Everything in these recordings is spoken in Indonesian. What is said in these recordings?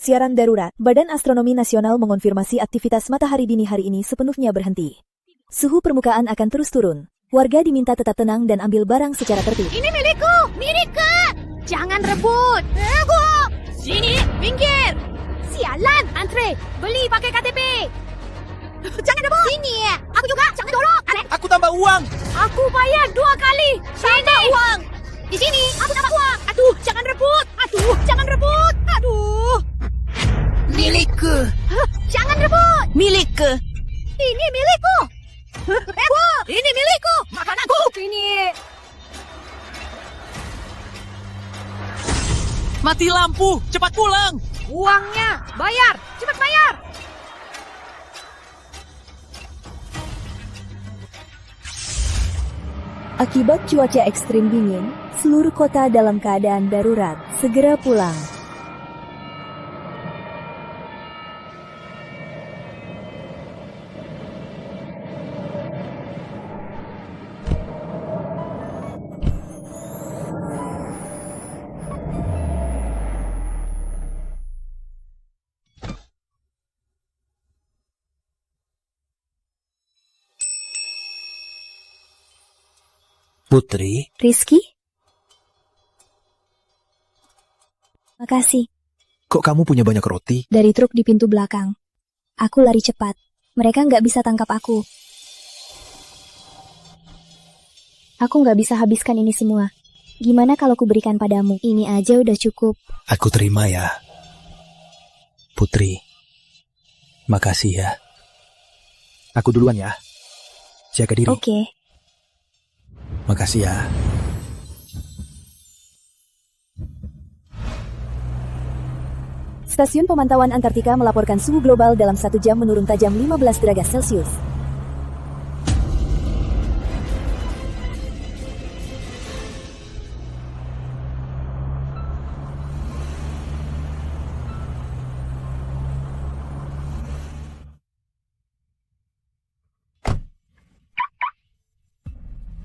Siaran darurat. Badan Astronomi Nasional mengonfirmasi aktivitas matahari dini hari ini sepenuhnya berhenti. Suhu permukaan akan terus turun. Warga diminta tetap tenang dan ambil barang secara tertib. Ini milikku! Milikku! Jangan rebut! Aku! Sini! Minggir! Sialan! Antre! Beli pakai KTP! Jangan rebut! Sini! Aku juga! Jangan dorong! Aku tambah uang! Aku bayar 2 kali! Tambah uang! Di sini! Aku tambah uang! Aduh! Jangan rebut! Aduh! Jangan rebut! Aduh! Milikku! Jangan rebut! Milikku! Ini milikku! Ini milikku! Makananku! Ini... Mati lampu! Cepat pulang! Uangnya! Bayar! Cepat bayar! Akibat cuaca ekstrim dingin, seluruh kota dalam keadaan darurat. Segera pulang. Putri, Rizky? Makasih. kok kamu punya banyak roti? Dari truk di pintu belakang. Aku lari cepat. Mereka nggak bisa tangkap aku. Aku nggak bisa habiskan ini semua. Gimana kalau kuberikan padamu? Ini aja udah cukup. Aku terima ya. Putri, makasih ya. Aku duluan ya. Jaga diri. Oke. Makasih ya. Stasiun Pemantauan Antartika melaporkan suhu global dalam 1 jam menurun tajam 15 derajat Celcius.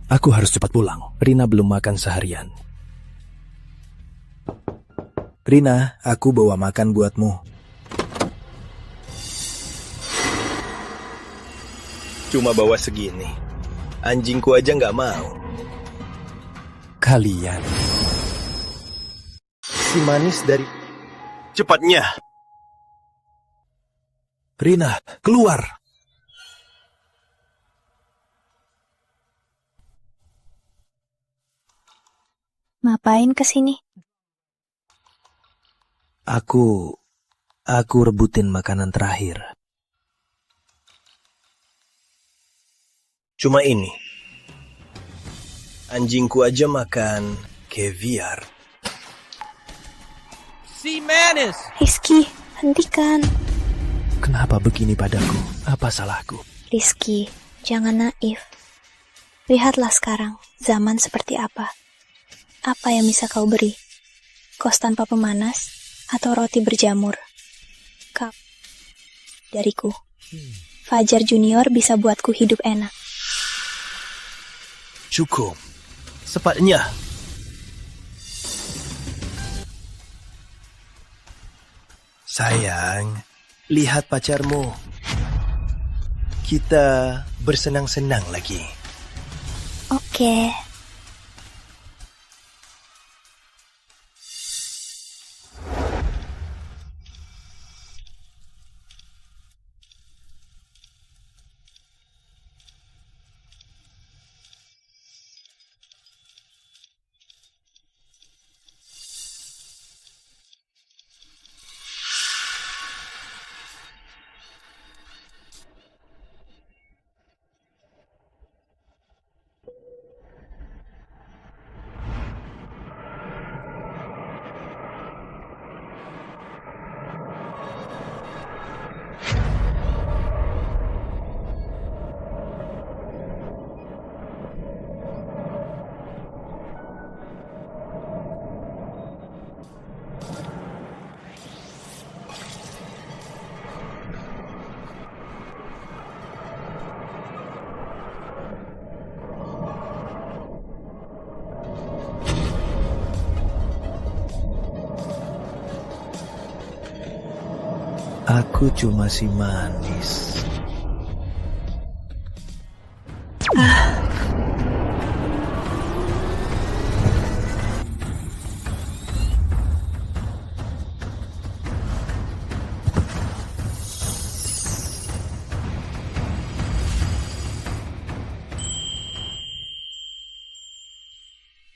Aku harus cepat pulang. Rina belum makan seharian. Rina, aku bawa makan buatmu. Cuma bawa segini. Anjingku aja nggak mau. Kalian. Si manis dari... Cepatnya. Rina, keluar. Ngapain kesini? Aku rebutin makanan terakhir. Cuma ini. Anjingku aja makan caviar. Si Manis! Rizky, hentikan. Kenapa begini padaku? Apa salahku? Rizky, jangan naif. Lihatlah sekarang, zaman seperti apa. Apa yang bisa kau beri? Kos tanpa pemanas atau roti berjamur? Kau dariku. Fajar Junior bisa buatku hidup enak. Cukup. Sepatnya. Sayang, lihat pacarmu. Kita bersenang-senang lagi. Oke. Aku cuma si manis.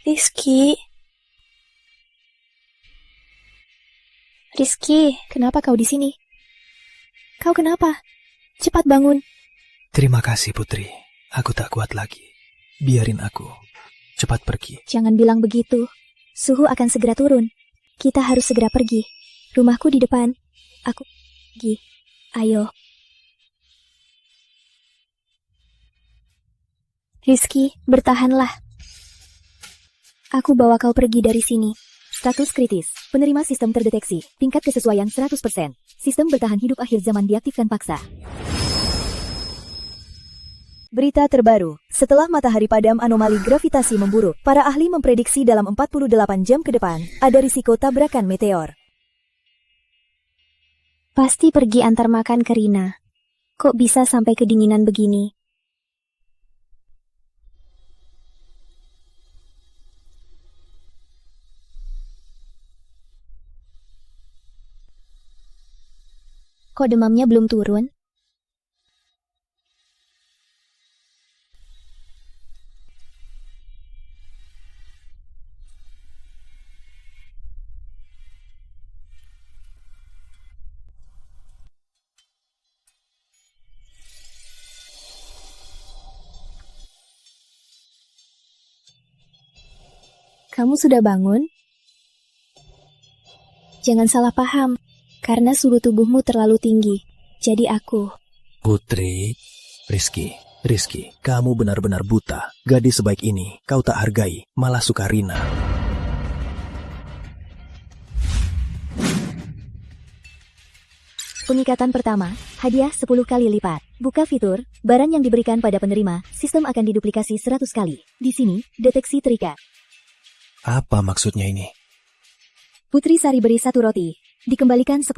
Rizky. Rizky, Kenapa kau di sini? Kau kenapa? Cepat bangun. Terima kasih Putri. Aku tak kuat lagi. Biarin aku. Cepat pergi. Jangan bilang begitu. Suhu akan segera turun. Kita harus segera pergi. Rumahku di depan. Aku pergi. Ayo. Rizky, bertahanlah. Aku bawa kau pergi dari sini. Status kritis. Penerima sistem terdeteksi. Tingkat kesesuaian 100%. Sistem bertahan hidup akhir zaman diaktifkan paksa. Berita terbaru. Setelah matahari padam anomali gravitasi memburuk, para ahli memprediksi dalam 48 jam ke depan, ada risiko tabrakan meteor. pasti pergi antar makan ke Rina. Kok bisa sampai kedinginan begini? Kok demamnya belum turun? Kamu sudah bangun? Jangan salah paham, karena suhu tubuhmu terlalu tinggi. Jadi aku... Putri, Rizky, kamu benar-benar buta. Gadis sebaik ini, kau tak hargai, malah suka Rina. Pengikatan pertama, hadiah 10 kali lipat. Buka fitur, barang yang diberikan pada penerima, sistem akan diduplikasi 100 kali. Di sini, deteksi terikat. Apa maksudnya ini? Putri Sari beri 1 roti, dikembalikan 10.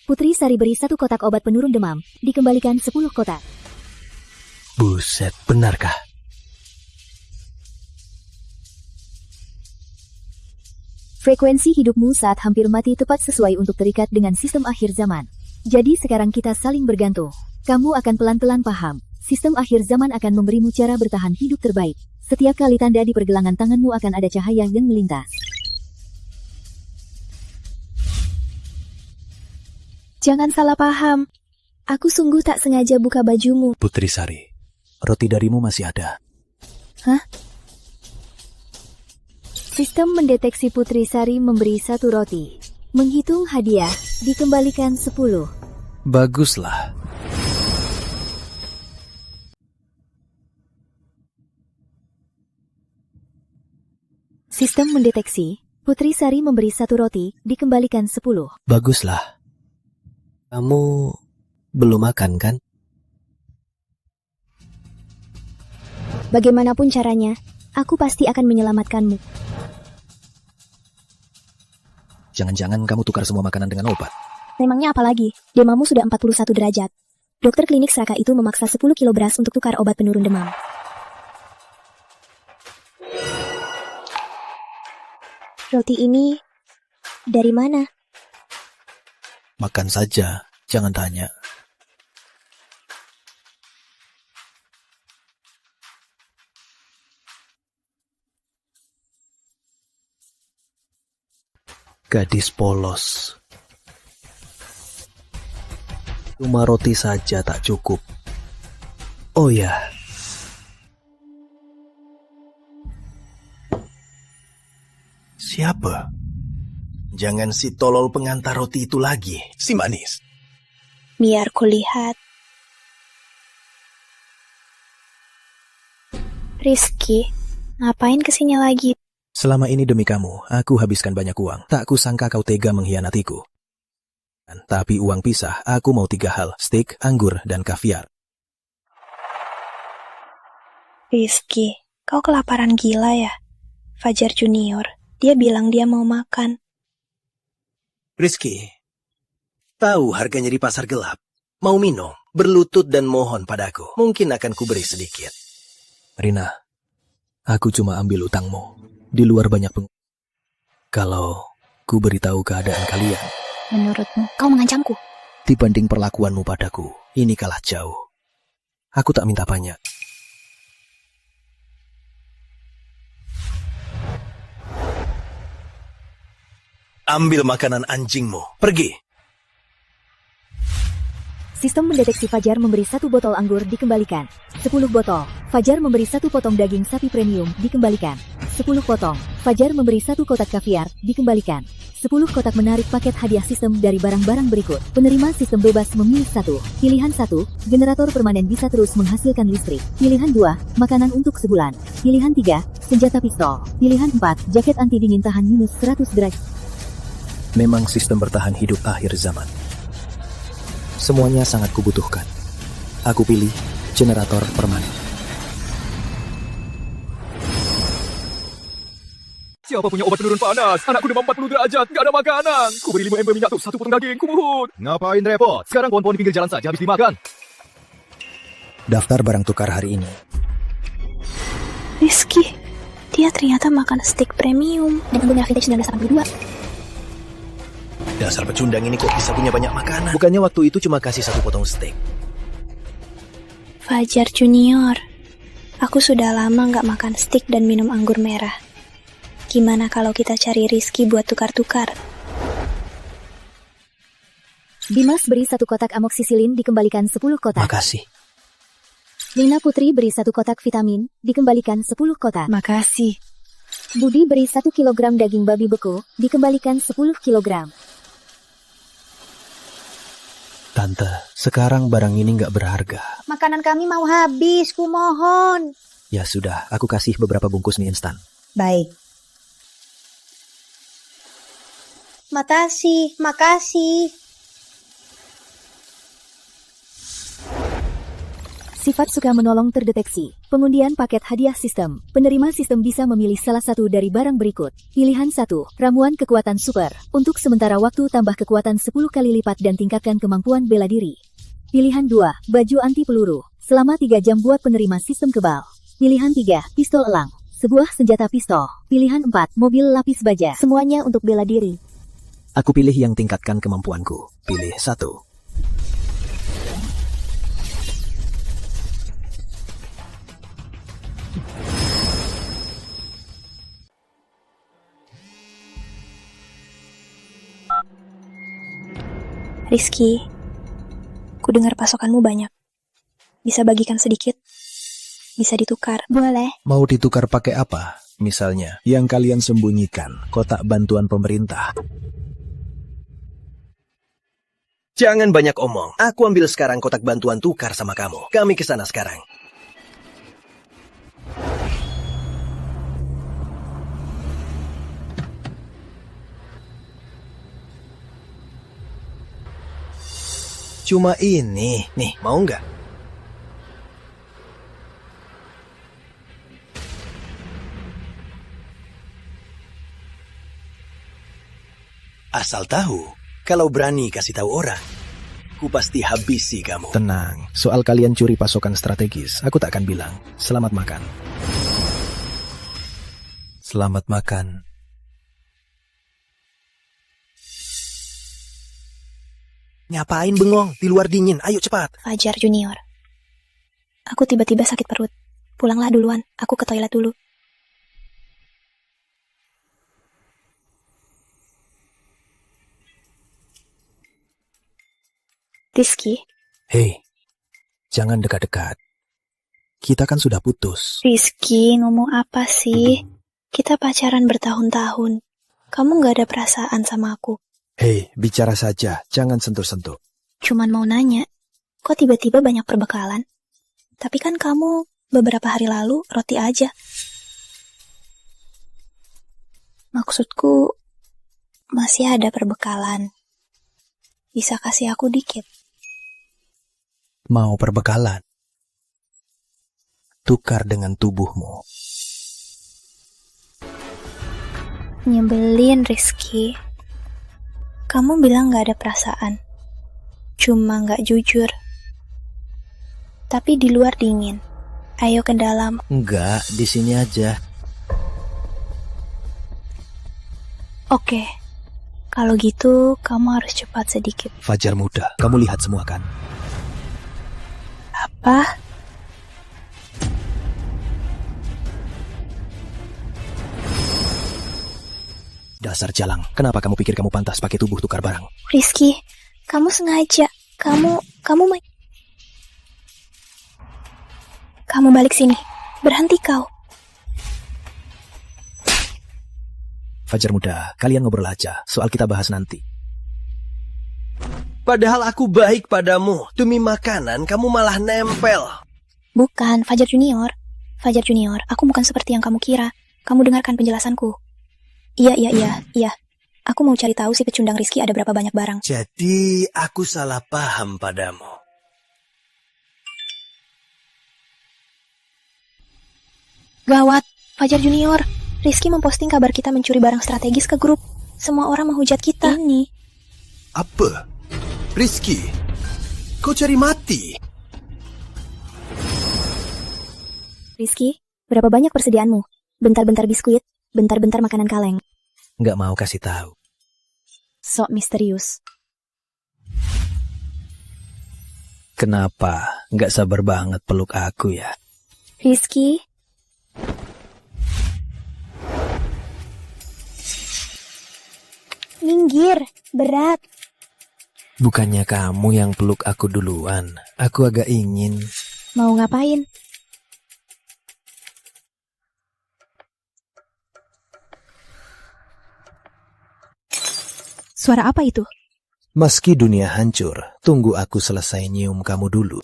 Putri Sari beri 1 kotak obat penurun demam, dikembalikan 10 kotak. Buset, benarkah? Frekuensi hidupmu saat hampir mati tepat sesuai untuk terikat dengan sistem akhir zaman. Jadi sekarang kita saling bergantung. Kamu akan pelan-pelan paham. Sistem akhir zaman akan memberimu cara bertahan hidup terbaik. Setiap kali tanda di pergelangan tanganmu akan ada cahaya yang melintas. Jangan salah paham. Aku sungguh tak sengaja buka bajumu. Putri Sari, roti darimu masih ada. Hah? Sistem mendeteksi Putri Sari memberi 1 roti. Menghitung hadiah, dikembalikan 10. Baguslah. Sistem mendeteksi, Putri Sari memberi 1 roti, dikembalikan 10. Baguslah. Kamu belum makan, kan? Bagaimanapun caranya, aku pasti akan menyelamatkanmu. Jangan-jangan kamu tukar semua makanan dengan obat. Memangnya apa lagi? Demammu sudah 41 derajat. Dokter klinik Seraka itu memaksa 10 kilo beras untuk tukar obat penurun demam. Roti ini dari mana? Makan saja, jangan tanya. Gadis polos. Cuma roti saja tak cukup. Oh ya. Siapa? Jangan si tolol pengantar roti itu lagi, si manis. Biar kulihat. Rizky, ngapain kesini lagi? Selama ini demi kamu, aku habiskan banyak uang. Tak kusangka kau tega mengkhianatiku. Tapi uang pisah, aku mau 3 hal, steak, anggur, dan kaviar. Rizky, kau kelaparan gila ya? Fajar Junior, dia bilang dia mau makan. Rizky, Tahu harganya di pasar gelap. Mau minum, berlutut dan mohon padaku. Mungkin akan kuberi sedikit. Rina, aku cuma ambil utangmu. Di luar banyak Kalau ku beritahu keadaan kalian, Menurutmu, kau mengancamku? dibanding perlakuanmu padaku, ini kalah jauh. Aku tak minta banyak. Ambil makanan anjingmu. Pergi. Sistem mendeteksi Fajar memberi 1 botol anggur dikembalikan. 10 botol. Fajar memberi 1 potong daging sapi premium dikembalikan. 10 potong. Fajar memberi 1 kotak kaviar dikembalikan. 10 kotak menarik paket hadiah sistem dari barang-barang berikut. Penerima sistem bebas memilih 1. Pilihan 1, generator permanen bisa terus menghasilkan listrik. Pilihan 2, makanan untuk sebulan. Pilihan 3, senjata pistol. Pilihan 4, jaket anti dingin tahan minus 100 derajat. Memang sistem bertahan hidup akhir zaman. Semuanya sangat kubutuhkan. Aku pilih generator permanen. Siapa punya obat penurun panas? Anakku demam 40 derajat, gak ada makanan. Ku beri 5 ember minyak tuh, 1 potong daging, ku mohon. Ngapain repot? Sekarang pohon-pohon di pinggir jalan saja habis dimakan. Daftar barang tukar hari ini. Rizky, dia ternyata makan steak premium dengan bunga vintage 1982. Dasar pecundang ini kok bisa punya banyak makanan. Bukannya waktu itu cuma kasih 1 potong steak. Fajar Junior, aku sudah lama gak makan steak dan minum anggur merah. Gimana kalau kita cari Rizky buat tukar-tukar? Dimas beri 1 kotak amoksisilin dikembalikan 10 kotak. Makasih. Lina Putri beri 1 kotak vitamin dikembalikan 10 kotak. Makasih. Budi beri 1 kilogram daging babi beku dikembalikan 10 kilogram. Tante, sekarang barang ini nggak berharga. Makanan kami mau habis, ku mohon. Ya sudah, aku kasih beberapa bungkus mie instan. Baik. Makasih. Sifat suka menolong terdeteksi. Pengundian paket hadiah sistem. Penerima sistem bisa memilih salah satu dari barang berikut. Pilihan 1, ramuan kekuatan super. Untuk sementara waktu tambah kekuatan 10 kali lipat dan tingkatkan kemampuan bela diri. Pilihan 2, baju anti peluru. Selama 3 jam buat penerima sistem kebal. Pilihan 3, pistol elang. Sebuah senjata pistol. Pilihan 4, mobil lapis baja. Semuanya untuk bela diri. Aku pilih yang tingkatkan kemampuanku. Pilih 1. Rizky, ku dengar pasokanmu banyak. Bisa bagikan sedikit? Bisa ditukar? Boleh. Mau ditukar pakai apa? Misalnya, yang kalian sembunyikan, kotak bantuan pemerintah. Jangan banyak omong. Aku ambil sekarang kotak bantuan tukar sama kamu. Kami kesana sekarang. Cuma ini. Nih, mau nggak? Asal tahu, kalau berani kasih tahu orang, ku pasti habisi kamu. Tenang, soal kalian curi pasokan strategis, aku tak akan bilang. Selamat makan. Selamat makan. Ngapain bengong? Di luar dingin, ayo cepat. Fajar Junior, aku tiba-tiba sakit perut. Pulanglah duluan, aku ke toilet dulu. Rizky? Hei, jangan dekat-dekat. Kita kan sudah putus. Rizky, ngomong apa sih? Kita pacaran bertahun-tahun. Kamu gak ada perasaan sama aku. Hei, bicara saja, jangan sentuh-sentuh. Cuman mau nanya, kok tiba-tiba banyak perbekalan? Tapi kan kamu beberapa hari lalu roti aja. Maksudku, masih ada perbekalan. Bisa kasih aku dikit? Mau perbekalan? Tukar dengan tubuhmu. Nyebelin, Rizky. Kamu bilang gak ada perasaan. cuma nggak jujur. Tapi di luar dingin. Ayo ke dalam. Enggak, di sini aja. Oke. Kalau gitu, kamu harus cepat sedikit. Fajar muda, kamu lihat semua kan? Apa? Dasar jalang, kenapa kamu pikir kamu pantas pakai tubuh tukar barang? Rizky, kamu sengaja. Kamu main. Kamu balik sini. Berhenti kau. Fajar muda, kalian ngobrol aja, soal kita bahas nanti. Padahal aku baik padamu. Demi makanan, kamu malah nempel. Bukan, Fajar Junior. Fajar Junior, aku bukan seperti yang kamu kira. Kamu dengarkan penjelasanku. Iya. Aku mau cari tahu si pecundang Rizky ada berapa banyak barang. Jadi, aku salah paham padamu. Gawat, Fajar Junior. Rizky memposting kabar kita mencuri barang strategis ke grup. Semua orang menghujat kita. Ini. Apa? Rizky, kau cari mati? Rizky, berapa banyak persediaanmu? Bentar-bentar biskuit, bentar-bentar makanan kaleng. Nggak mau kasih tahu. Sok misterius. Kenapa nggak sabar banget peluk aku ya? Rizky, Minggir, berat. Bukannya kamu yang peluk aku duluan. Aku agak ingin. mau ngapain? Suara apa itu? Meski dunia hancur, tunggu aku selesai nyium kamu dulu.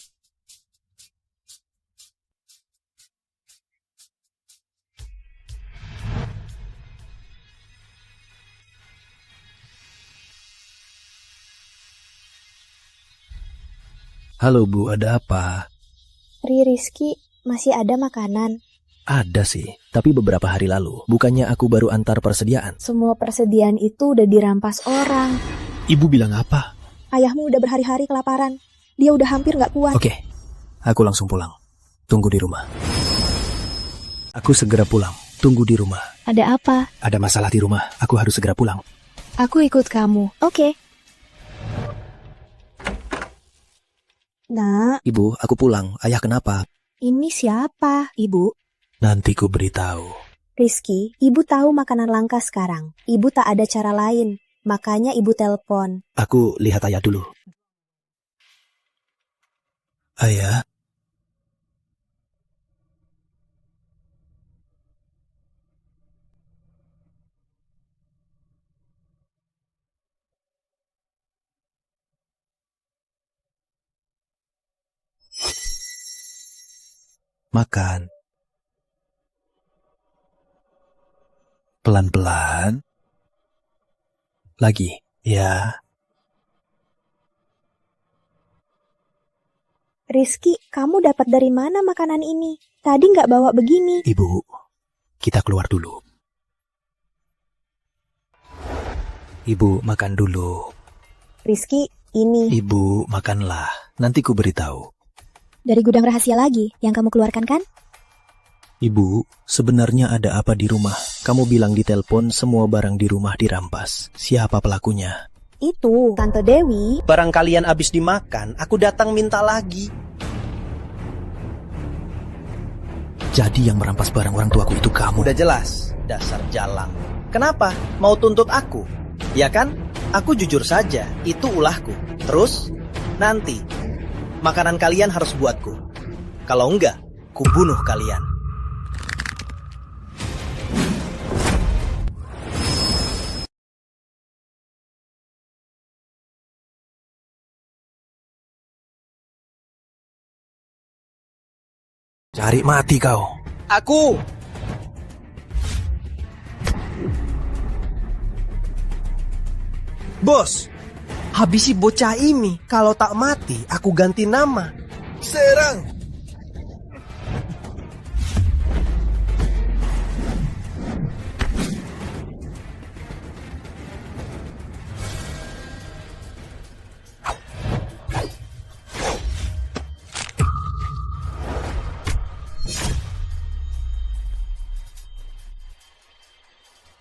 Halo Bu, ada apa? Rizky, masih ada makanan? Ada sih, tapi beberapa hari lalu. Bukannya aku baru antar persediaan. Semua persediaan itu udah dirampas orang. Ibu bilang apa? Ayahmu udah berhari-hari kelaparan. Dia udah hampir gak kuat. Oke, aku langsung pulang. Tunggu di rumah. Aku segera pulang. Tunggu di rumah. Ada apa? Ada masalah di rumah. Aku harus segera pulang. Aku ikut kamu. Oke. Nak, Ibu, aku pulang. Ayah kenapa? ini siapa? Ibu. Nanti ku beritahu. Rizky, ibu tahu makanan langka sekarang. Ibu tak ada cara lain. Makanya ibu telepon. Aku lihat ayah dulu. Ayah? Makan. Pelan-pelan. Lagi, ya. Rizky, kamu dapat dari mana makanan ini? Tadi nggak bawa begini. Ibu, kita keluar dulu. Ibu, makan dulu. Rizky, ini. Ibu, makanlah. Nanti ku beritahu. Dari gudang rahasia lagi yang kamu keluarkan kan? Ibu, sebenarnya ada apa di rumah? Kamu bilang di telepon semua barang di rumah dirampas. Siapa pelakunya? Itu, Tante Dewi. Barang kalian habis dimakan, aku datang minta lagi. Jadi yang merampas barang orang tuaku itu kamu. Udah jelas, dasar jalang. Kenapa? Mau tuntut aku? Ya kan? Aku jujur saja, itu ulahku. Terus, nanti, makanan kalian harus buatku. Kalau enggak, ku bunuh kalian. Cari mati kau. Aku! Bos, habisi bocah ini. Kalau tak mati, aku ganti nama. Serang!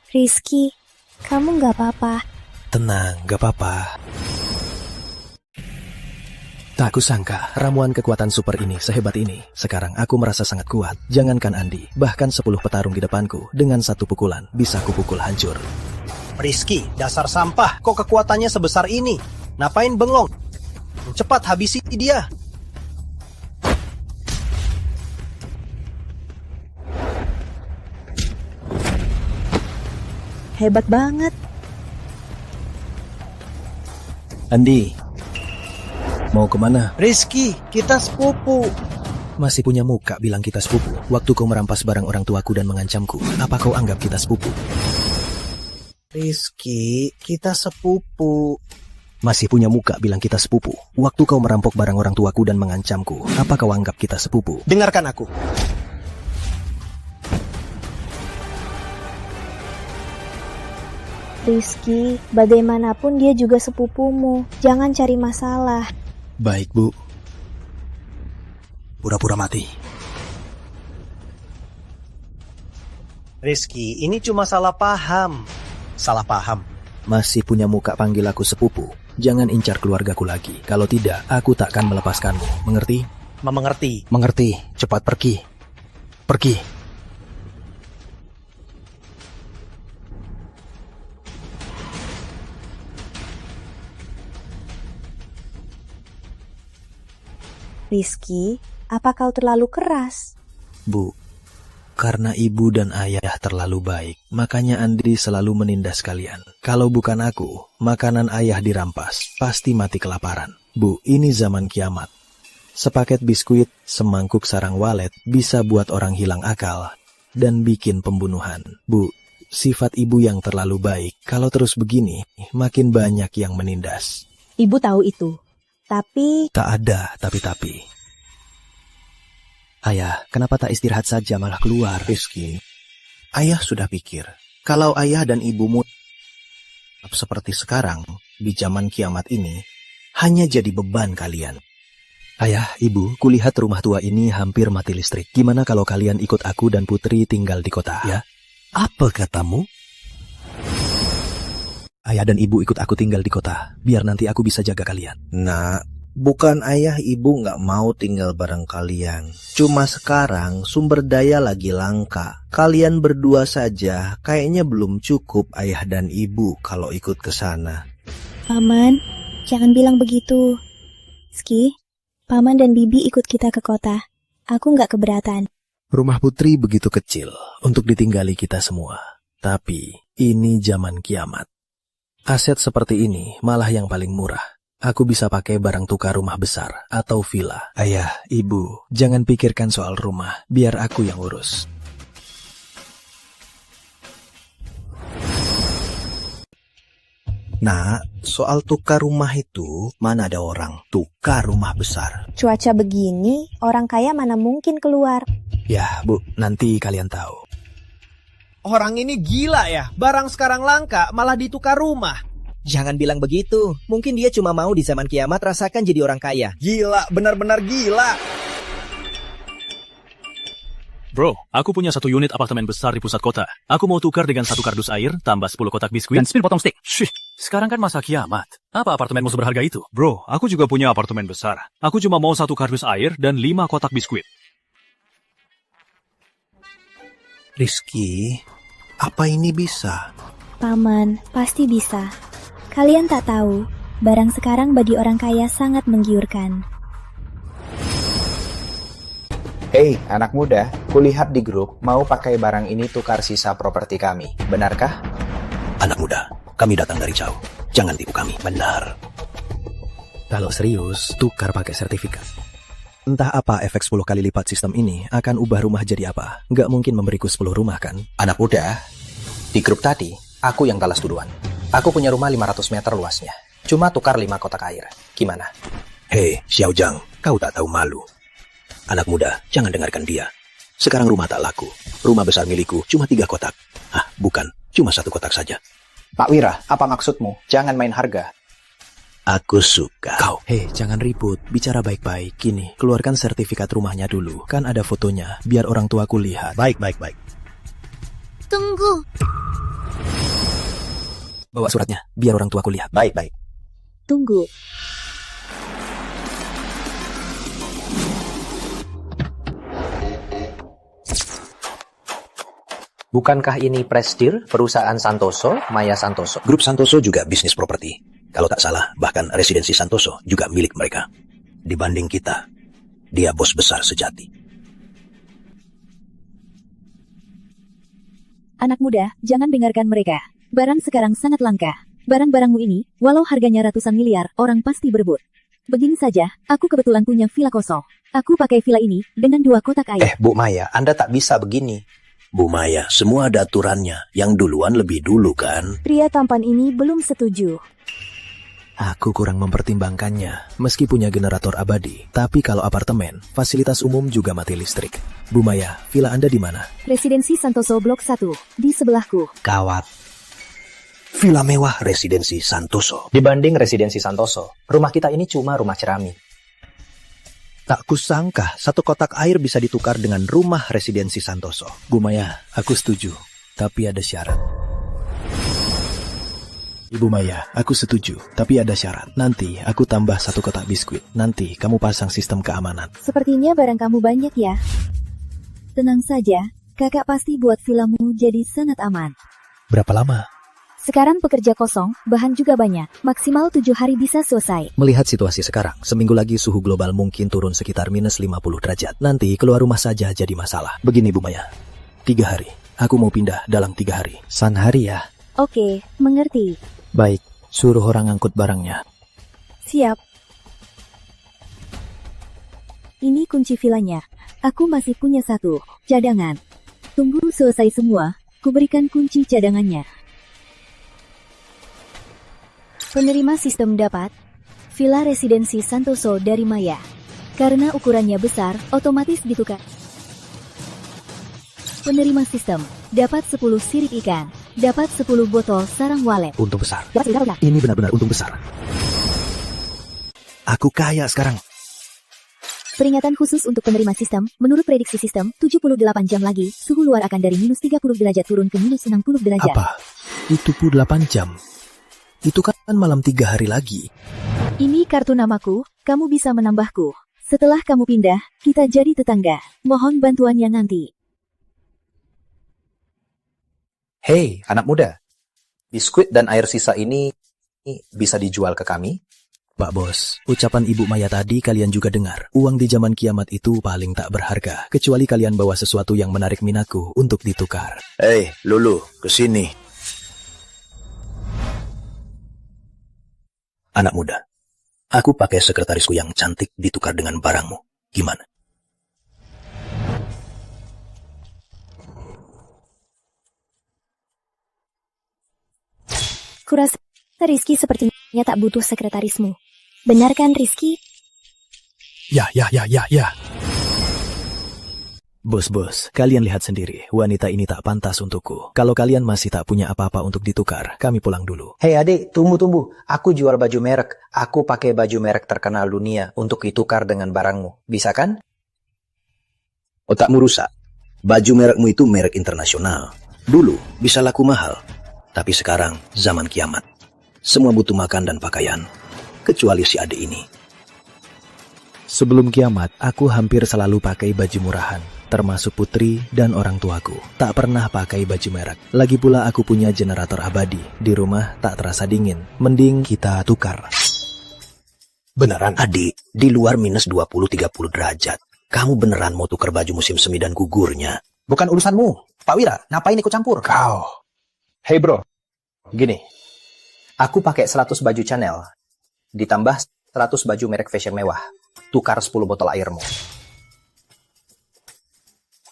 Rizky, kamu nggak apa-apa. Tenang, gak apa-apa. Tak kusangka ramuan kekuatan super ini sehebat ini. Sekarang aku merasa sangat kuat. Jangankan Andi, bahkan 10 petarung di depanku dengan satu pukulan bisa kupukul hancur. Rizky, dasar sampah. Kok kekuatannya sebesar ini? Ngapain bengong? Cepat habisi dia. Hebat banget. Andi, mau kemana? Rizky, kita sepupu. Masih punya muka bilang kita sepupu. Waktu kau merampas barang orang tuaku dan mengancamku, apa kau anggap kita sepupu? Rizky, kita sepupu. Masih punya muka bilang kita sepupu. Waktu kau merampok barang orang tuaku dan mengancamku, apa kau anggap kita sepupu? Dengarkan aku. Rizky, bagaimanapun dia juga sepupumu. Jangan cari masalah. Baik, Bu. Pura-pura mati. Rizky, ini cuma salah paham. Salah paham. Masih punya muka panggil aku sepupu. Jangan incar keluargaku lagi. Kalau tidak, aku takkan melepaskanmu. Mengerti? Mengerti. Mengerti. Cepat pergi. Pergi. Rizky, apa kau terlalu keras? Bu, karena ibu dan ayah terlalu baik, makanya Andri selalu menindas kalian. Kalau bukan aku, makanan ayah dirampas, pasti mati kelaparan. Bu, ini zaman kiamat. Sepaket biskuit, semangkuk sarang walet bisa buat orang hilang akal dan bikin pembunuhan. Bu, sifat ibu yang terlalu baik, kalau terus begini, makin banyak yang menindas. Ibu tahu itu. Tapi... Tak ada tapi-tapi. Ayah, kenapa tak istirahat saja malah keluar? Rizky, ayah sudah pikir, kalau ayah dan ibumu seperti sekarang, di zaman kiamat ini, hanya jadi beban kalian. Ayah, ibu, kulihat rumah tua ini hampir mati listrik. Gimana kalau kalian ikut aku dan Putri tinggal di kota? Ya, apa katamu? Ayah dan ibu ikut aku tinggal di kota, biar nanti aku bisa jaga kalian. Nah, bukan ayah ibu nggak mau tinggal bareng kalian. Cuma sekarang sumber daya lagi langka. Kalian berdua saja kayaknya belum cukup ayah dan ibu kalau ikut ke sana. Paman, jangan bilang begitu. Rizky, Paman dan Bibi ikut kita ke kota. Aku nggak keberatan. Rumah Putri begitu kecil untuk ditinggali kita semua. Tapi ini zaman kiamat. Aset seperti ini malah yang paling murah. Aku bisa pakai barang tukar rumah besar atau villa. Ayah, ibu, jangan pikirkan soal rumah. Biar aku yang urus. Nah, soal tukar rumah itu, mana ada orang tukar rumah besar. Cuaca begini, orang kaya mana mungkin keluar. Ya, Bu, nanti kalian tahu. Orang ini gila ya. Barang sekarang langka malah ditukar rumah. Jangan bilang begitu. Mungkin dia cuma mau di zaman kiamat rasakan jadi orang kaya. Gila, benar-benar gila. Bro, aku punya 1 unit apartemen besar di pusat kota. Aku mau tukar dengan 1 kardus air, tambah 10 kotak biskuit, Dan 10 potong steak. Shh, sekarang kan masa kiamat. Apa apartemenmu seberharga itu? Bro, aku juga punya apartemen besar. Aku cuma mau 1 kardus air dan 5 kotak biskuit. Rizky, apa ini bisa? Paman, pasti bisa. Kalian tak tahu, barang sekarang bagi orang kaya sangat menggiurkan. Hei, anak muda, kulihat di grup mau pakai barang ini tukar sisa properti kami. Benarkah? Anak muda, kami datang dari jauh. Jangan tipu kami, benar. Kalau serius, tukar pakai sertifikat. Entah apa efek 10 kali lipat sistem ini akan ubah rumah jadi apa. Nggak mungkin memberiku 10 rumah kan? Anak muda, di grup tadi, aku yang balas duluan. Aku punya rumah 500 meter luasnya. Cuma tukar 5 kotak air. Gimana? Hei, Xiao Zhang, kau tak tahu malu. Anak muda, jangan dengarkan dia. Sekarang rumah tak laku. Rumah besar milikku cuma 3 kotak. Ah, bukan, cuma 1 kotak saja. Pak Wira, apa maksudmu? Jangan main harga. Aku suka. Kau, hei, jangan ribut. Bicara baik-baik. Gini, keluarkan sertifikat rumahnya dulu. Kan ada fotonya, biar orang tuaku lihat. Baik. Tunggu. Bawa suratnya, biar orang tuaku lihat. Baik, baik. Tunggu. Bukankah ini Prestige, perusahaan Santoso, Maya Santoso? Grup Santoso juga bisnis properti. Kalau tak salah, bahkan residensi Santoso juga milik mereka. Dibanding kita, dia bos besar sejati. Anak muda, jangan dengarkan mereka. Barang sekarang sangat langka. Barang-barangmu ini, walau harganya ratusan miliar, orang pasti berebut. Begini saja, aku kebetulan punya villa kosong. Aku pakai villa ini dengan 2 kotak air. Bu Maya, Anda tak bisa begini. Bu Maya, semua ada aturannya. Yang duluan lebih dulu kan? Pria tampan ini belum setuju. Aku kurang mempertimbangkannya. Meski punya generator abadi, tapi kalau apartemen, fasilitas umum juga mati listrik. Bu Maya, villa Anda di mana? Residensi Santoso Blok 1, di sebelahku. Kawat. Villa mewah residensi Santoso. Dibanding residensi Santoso, rumah kita ini cuma rumah cerami. Tak kusangka 1 kotak air bisa ditukar dengan rumah residensi Santoso. Bu Maya, aku setuju. Tapi ada syarat. Ibu Maya, aku setuju. Tapi ada syarat. Nanti aku tambah 1 kotak biskuit. Nanti kamu pasang sistem keamanan. Sepertinya barang kamu banyak ya. Tenang saja, kakak pasti buat villamu jadi sangat aman. Berapa lama? Sekarang pekerja kosong, bahan juga banyak. Maksimal 7 hari bisa selesai. Melihat situasi sekarang, seminggu lagi suhu global mungkin turun sekitar minus 50 derajat. Nanti keluar rumah saja jadi masalah. Begini Bu Maya, 3 hari. Aku mau pindah dalam 3 hari. San hari ya? Oke, mengerti. Baik, suruh orang angkut barangnya. Siap. Ini kunci villanya. Aku masih punya 1 cadangan. Tunggu selesai semua, kuberikan kunci cadangannya. Penerima sistem dapat Villa Residensi Santoso dari Maya. Karena ukurannya besar, otomatis ditukar. Penerima sistem dapat 10 sirip ikan, dapat 10 botol sarang walet. Untung besar. Dapat Ini benar-benar untung besar. Aku kaya sekarang. Peringatan khusus untuk penerima sistem, menurut prediksi sistem, 78 jam lagi, suhu luar akan dari minus 30 derajat turun ke minus 60 derajat. Apa? Itu pun 8 jam. Itu kan malam 3 hari lagi. Ini kartu namaku, kamu bisa menambahku. Setelah kamu pindah, kita jadi tetangga. Mohon bantuannya nanti. Hei, anak muda. Biskuit dan air sisa ini bisa dijual ke kami? Pak Bos, ucapan Ibu Maya tadi kalian juga dengar. Uang di zaman kiamat itu paling tak berharga. Kecuali kalian bawa sesuatu yang menarik minatku untuk ditukar. Hei, Lulu, kesini. Anak muda, aku pakai sekretarisku yang cantik ditukar dengan barangmu. Gimana? Kurasa Rizky sepertinya tak butuh sekretarismu. Benar kan, Rizky? Ya. Bos, kalian lihat sendiri, wanita ini tak pantas untukku. Kalau kalian masih tak punya apa-apa untuk ditukar, kami pulang dulu. Hei adik, tunggu. Aku jual baju merek. Aku pakai baju merek terkenal dunia untuk ditukar dengan barangmu. Bisa kan? Otakmu rusak. Baju merekmu itu merek internasional. Dulu bisa laku mahal. Tapi sekarang zaman kiamat. Semua butuh makan dan pakaian. Kecuali si adik ini. Sebelum kiamat, aku hampir selalu pakai baju murahan. Termasuk putri dan orang tuaku. Tak pernah pakai baju merek. Lagi pula aku punya generator abadi. Di rumah tak terasa dingin. Mending kita tukar. Beneran? Adik, di luar minus 20-30 derajat. Kamu beneran mau tukar baju musim semi dan gugurnya? Bukan urusanmu. Pak Wira, ngapain ikut campur? Kau. Hei bro, gini. Aku pakai 100 baju Chanel. Ditambah 100 baju merek fashion mewah. Tukar 10 botol airmu.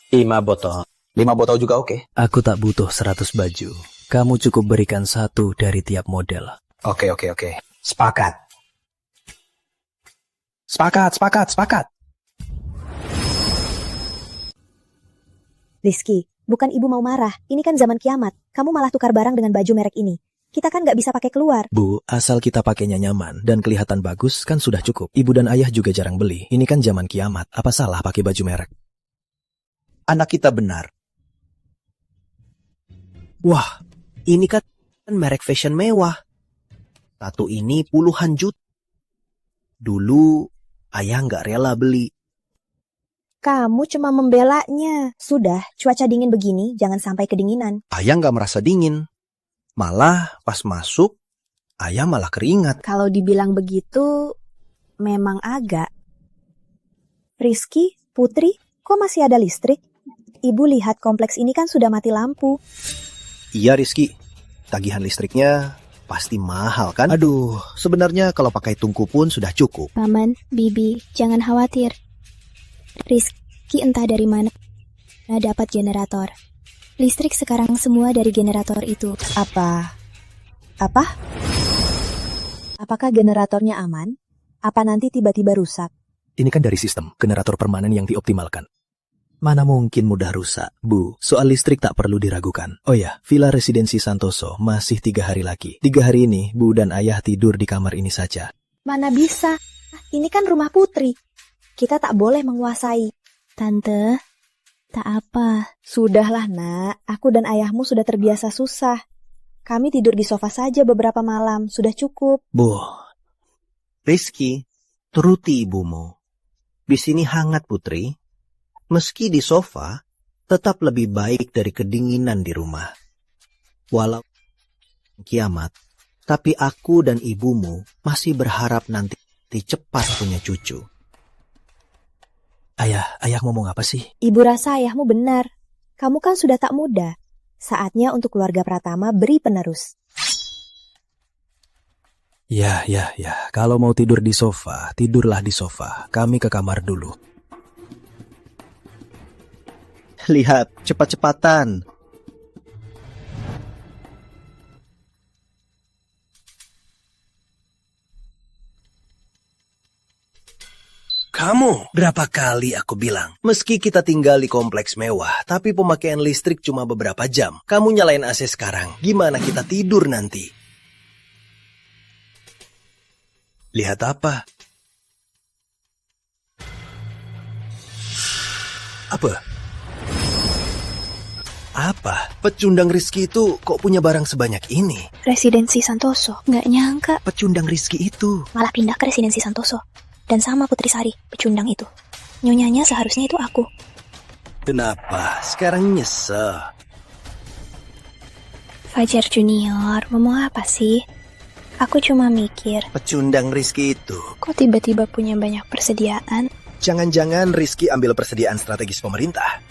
5 botol. 5 botol juga oke? Aku tak butuh 100 baju. Kamu cukup berikan 1 dari tiap model. Oke. Sepakat. Rizky, bukan ibu mau marah. Ini kan zaman kiamat. Kamu malah tukar barang dengan baju merek ini. Kita kan nggak bisa pakai keluar. Bu, asal kita pakainya nyaman dan kelihatan bagus kan sudah cukup. Ibu dan ayah juga jarang beli. Ini kan zaman kiamat. Apa salah pakai baju merek? Anak kita benar. Wah, ini kan merek fashion mewah. Satu ini puluhan juta. Dulu ayah nggak rela beli. Kamu cuma membelanya. Sudah, cuaca dingin begini, jangan sampai kedinginan. Ayah nggak merasa dingin. Malah pas masuk, ayah malah keringat. Kalau dibilang begitu, memang agak. Rizky, Putri, kok masih ada listrik? Ibu lihat kompleks ini kan sudah mati lampu. Iya Rizky, tagihan listriknya pasti mahal kan? Aduh, sebenarnya kalau pakai tungku pun sudah cukup. Paman, Bibi, jangan khawatir. Rizky entah dari mana dapat generator. Listrik sekarang semua dari generator itu. Apa? Apakah generatornya aman? Apa nanti tiba-tiba rusak? Ini kan dari sistem generator permanen yang dioptimalkan. Mana mungkin mudah rusak, Bu. Soal listrik tak perlu diragukan. Oh ya, Villa Residensi Santoso masih 3 hari lagi. 3 hari ini, Bu dan Ayah tidur di kamar ini saja. Mana bisa? Ini kan rumah Putri. Kita tak boleh menguasai. Tante, tak apa. Sudahlah nak, aku dan ayahmu sudah terbiasa susah. Kami tidur di sofa saja beberapa malam, sudah cukup. Bu, Rizky, turuti ibumu. Di sini hangat Putri. Meski di sofa, tetap lebih baik dari kedinginan di rumah. Walau kiamat, tapi aku dan ibumu masih berharap nanti cepat punya cucu. Ayah ngomong apa sih? Ibu rasa ayahmu benar. Kamu kan sudah tak muda. Saatnya untuk keluarga Pratama beri penerus. Ya. Kalau mau tidur di sofa, tidurlah di sofa. Kami ke kamar dulu. Lihat, cepat-cepatan. Kamu, berapa kali aku bilang, meski kita tinggal di kompleks mewah, tapi pemakaian listrik cuma beberapa jam. Kamu nyalain AC sekarang, gimana kita tidur nanti? Lihat apa? Apa? Pecundang Rizky itu kok punya barang sebanyak ini? Residensi Santoso, nggak nyangka. Pecundang Rizky itu Malah pindah ke Residensi Santoso. Dan sama Putri Sari, pecundang itu. Nyonyanya seharusnya itu aku. kenapa? Sekarang nyesel. Fajar Junior, ngomong apa sih? Aku cuma mikir, Pecundang Rizky itu, kok tiba-tiba punya banyak persediaan? jangan-jangan Rizky ambil persediaan strategis pemerintah.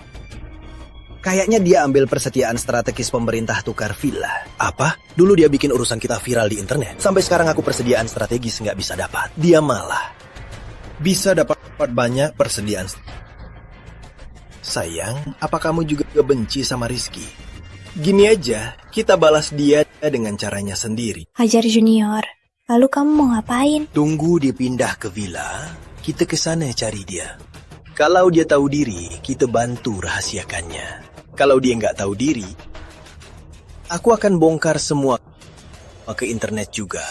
Kayaknya dia ambil persediaan strategis pemerintah tukar villa. Apa? Dulu dia bikin urusan kita viral di internet. Sampai sekarang aku persediaan strategis nggak bisa dapat. Dia malah bisa dapat banyak persediaan. Sayang, apa kamu juga benci sama Rizky? Gini aja, kita balas dia dengan caranya sendiri. Fajar Junior, lalu kamu mau ngapain? Tunggu dia pindah ke villa, kita ke sana cari dia. Kalau dia tahu diri, kita bantu rahasiakannya. Kalau dia nggak tahu diri, aku akan bongkar semua ke internet juga.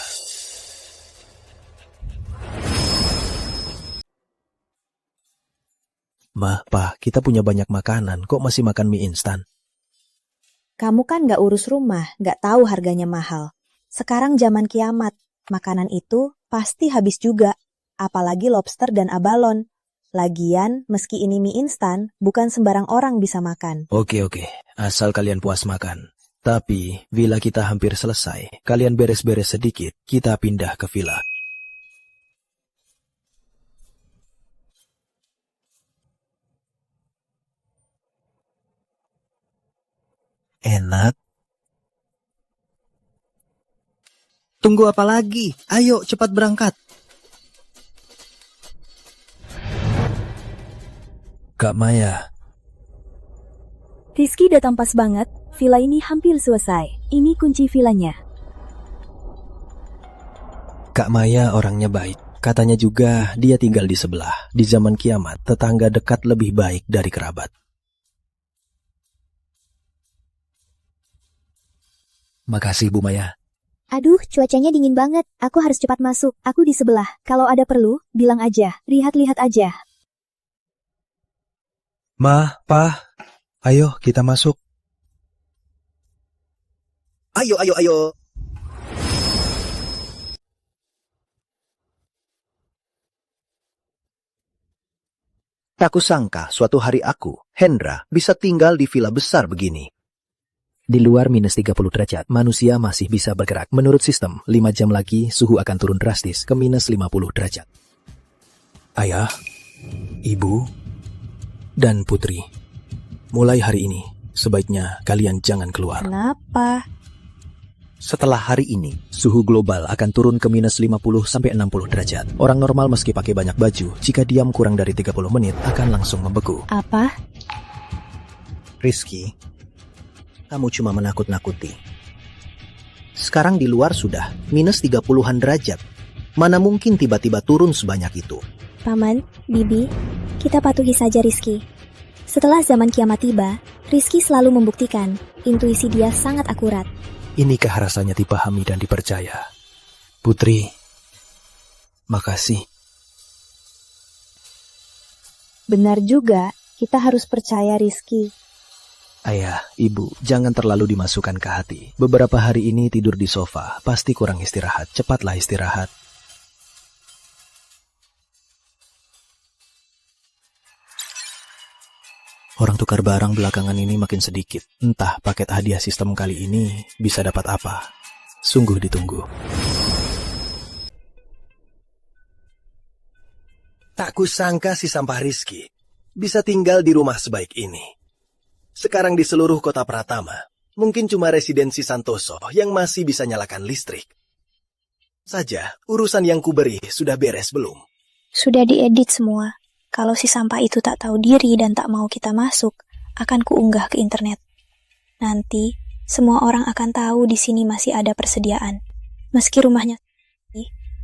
Ma, Pa, kita punya banyak makanan, kok masih makan mie instan? Kamu kan nggak urus rumah, nggak tahu harganya mahal. Sekarang zaman kiamat, makanan itu pasti habis juga. Apalagi lobster dan abalon. Lagian, meski ini mie instan, bukan sembarang orang bisa makan. Oke, asal kalian puas makan. Tapi, villa kita hampir selesai. Kalian beres-beres sedikit, kita pindah ke villa. Enak. Tunggu apa lagi? Ayo, cepat berangkat. Kak Maya, Rizky datang pas banget, villa ini hampir selesai. Ini kunci villanya. Kak Maya orangnya baik. Katanya juga dia tinggal di sebelah. Di zaman kiamat, tetangga dekat lebih baik dari kerabat. Makasih Bu Maya. Aduh, cuacanya dingin banget. Aku harus cepat masuk. Aku di sebelah. Kalau ada perlu, bilang aja. Lihat-lihat aja. Ma, Pa, ayo kita masuk. Ayo, ayo, ayo. Tak kusangka suatu hari aku, Hendra, bisa tinggal di villa besar begini. Di luar minus 30 derajat, manusia masih bisa bergerak. Menurut sistem, 5 jam lagi suhu akan turun drastis ke minus 50 derajat. Ayah, ibu, dan putri, mulai hari ini, sebaiknya kalian jangan keluar. Kenapa? Setelah hari ini, suhu global akan turun ke minus 50-60 derajat. Orang normal meski pakai banyak baju, jika diam kurang dari 30 menit, akan langsung membeku. Apa? Rizky, kamu cuma menakut-nakuti. Sekarang di luar sudah minus 30-an derajat. Mana mungkin tiba-tiba turun sebanyak itu? Paman, Bibi, kita patuhi saja Rizky. Setelah zaman kiamat tiba, Rizky selalu membuktikan intuisi dia sangat akurat. Inikah rasanya dipahami dan dipercaya? Putri, makasih. Benar juga, kita harus percaya Rizky. Ayah, ibu, jangan terlalu dimasukkan ke hati. Beberapa hari ini tidur di sofa, pasti kurang istirahat. Cepatlah istirahat. Orang tukar barang belakangan ini makin sedikit. Entah paket hadiah sistem kali ini bisa dapat apa. Sungguh ditunggu. Tak kusangka si sampah Rizky bisa tinggal di rumah sebaik ini. Sekarang di seluruh kota Pratama, mungkin cuma residensi Santoso yang masih bisa nyalakan listrik. Saja, urusan yang kuberi sudah beres belum? Sudah diedit semua. Kalau si sampah itu tak tahu diri dan tak mau kita masuk, akan kuunggah ke internet. Nanti, semua orang akan tahu di sini masih ada persediaan. Meski rumahnya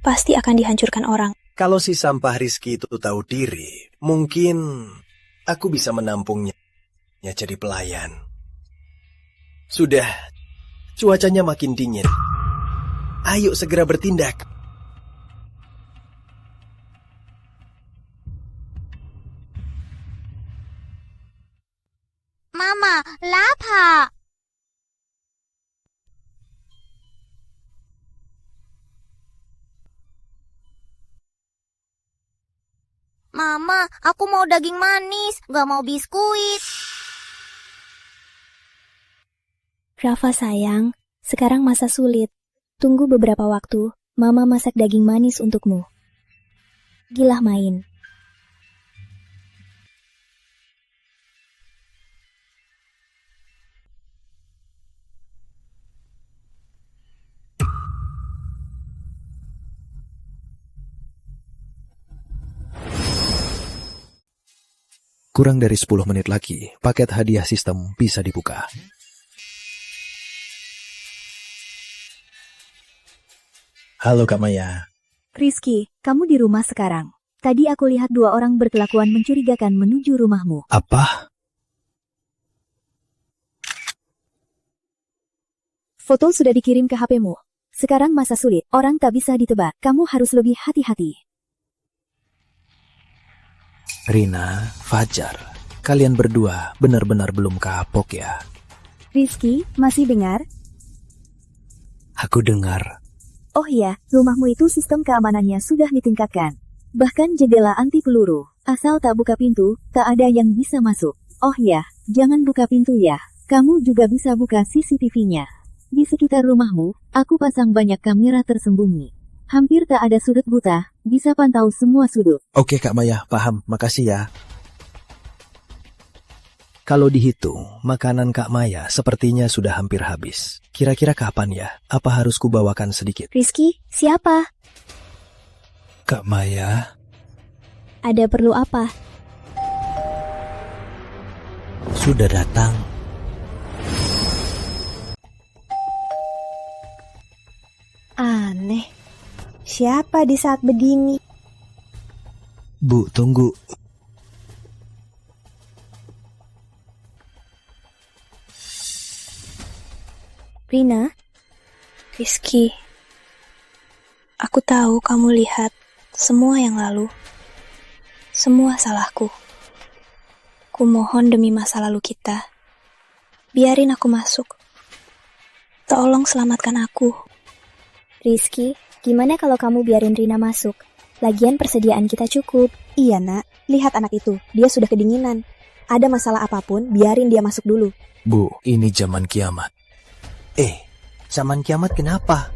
pasti akan dihancurkan orang. Kalau si sampah Rizky itu tahu diri, mungkin aku bisa menampungnya jadi pelayan. Sudah, cuacanya makin dingin. Ayo segera bertindak. Mama, lapar. Mama, aku mau daging manis, gak mau biskuit. Rafa sayang, sekarang masa sulit. Tunggu beberapa waktu, Mama masak daging manis untukmu. Gilah main. Kurang dari 10 menit lagi, paket hadiah sistem bisa dibuka. Halo Kak Maya. Rizky, kamu di rumah sekarang. Tadi aku lihat 2 orang berkelakuan mencurigakan menuju rumahmu. Apa? Foto sudah dikirim ke HP-mu. Sekarang masa sulit, orang tak bisa ditebak. Kamu harus lebih hati-hati. Rina, Fajar, kalian berdua benar-benar belum kapok ya? Rizky, masih dengar? Aku dengar. Oh iya, rumahmu itu sistem keamanannya sudah ditingkatkan. Bahkan jendela anti peluru. Asal tak buka pintu, tak ada yang bisa masuk. Oh ya, jangan buka pintu ya. Kamu juga bisa buka CCTV-nya. Di sekitar rumahmu, aku pasang banyak kamera tersembunyi. Hampir tak ada sudut buta, bisa pantau semua sudut. Oke Kak Maya, paham. Makasih ya. Kalau dihitung, makanan Kak Maya sepertinya sudah hampir habis. Kira-kira kapan ya? Apa harus kubawakan sedikit? Rizky, siapa? Kak Maya. Ada perlu apa? Sudah datang. Aneh. Siapa di saat begini? Bu, tunggu. Rina? Rizky. Aku tahu kamu lihat semua yang lalu. Semua salahku. Kumohon demi masa lalu kita. Biarin aku masuk. Tolong selamatkan aku. Rizky, gimana kalau kamu biarin Rina masuk? Lagian persediaan kita cukup. Iya nak, lihat anak itu, dia sudah kedinginan. Ada masalah apapun, biarin dia masuk dulu. Bu, ini zaman kiamat. Zaman kiamat kenapa?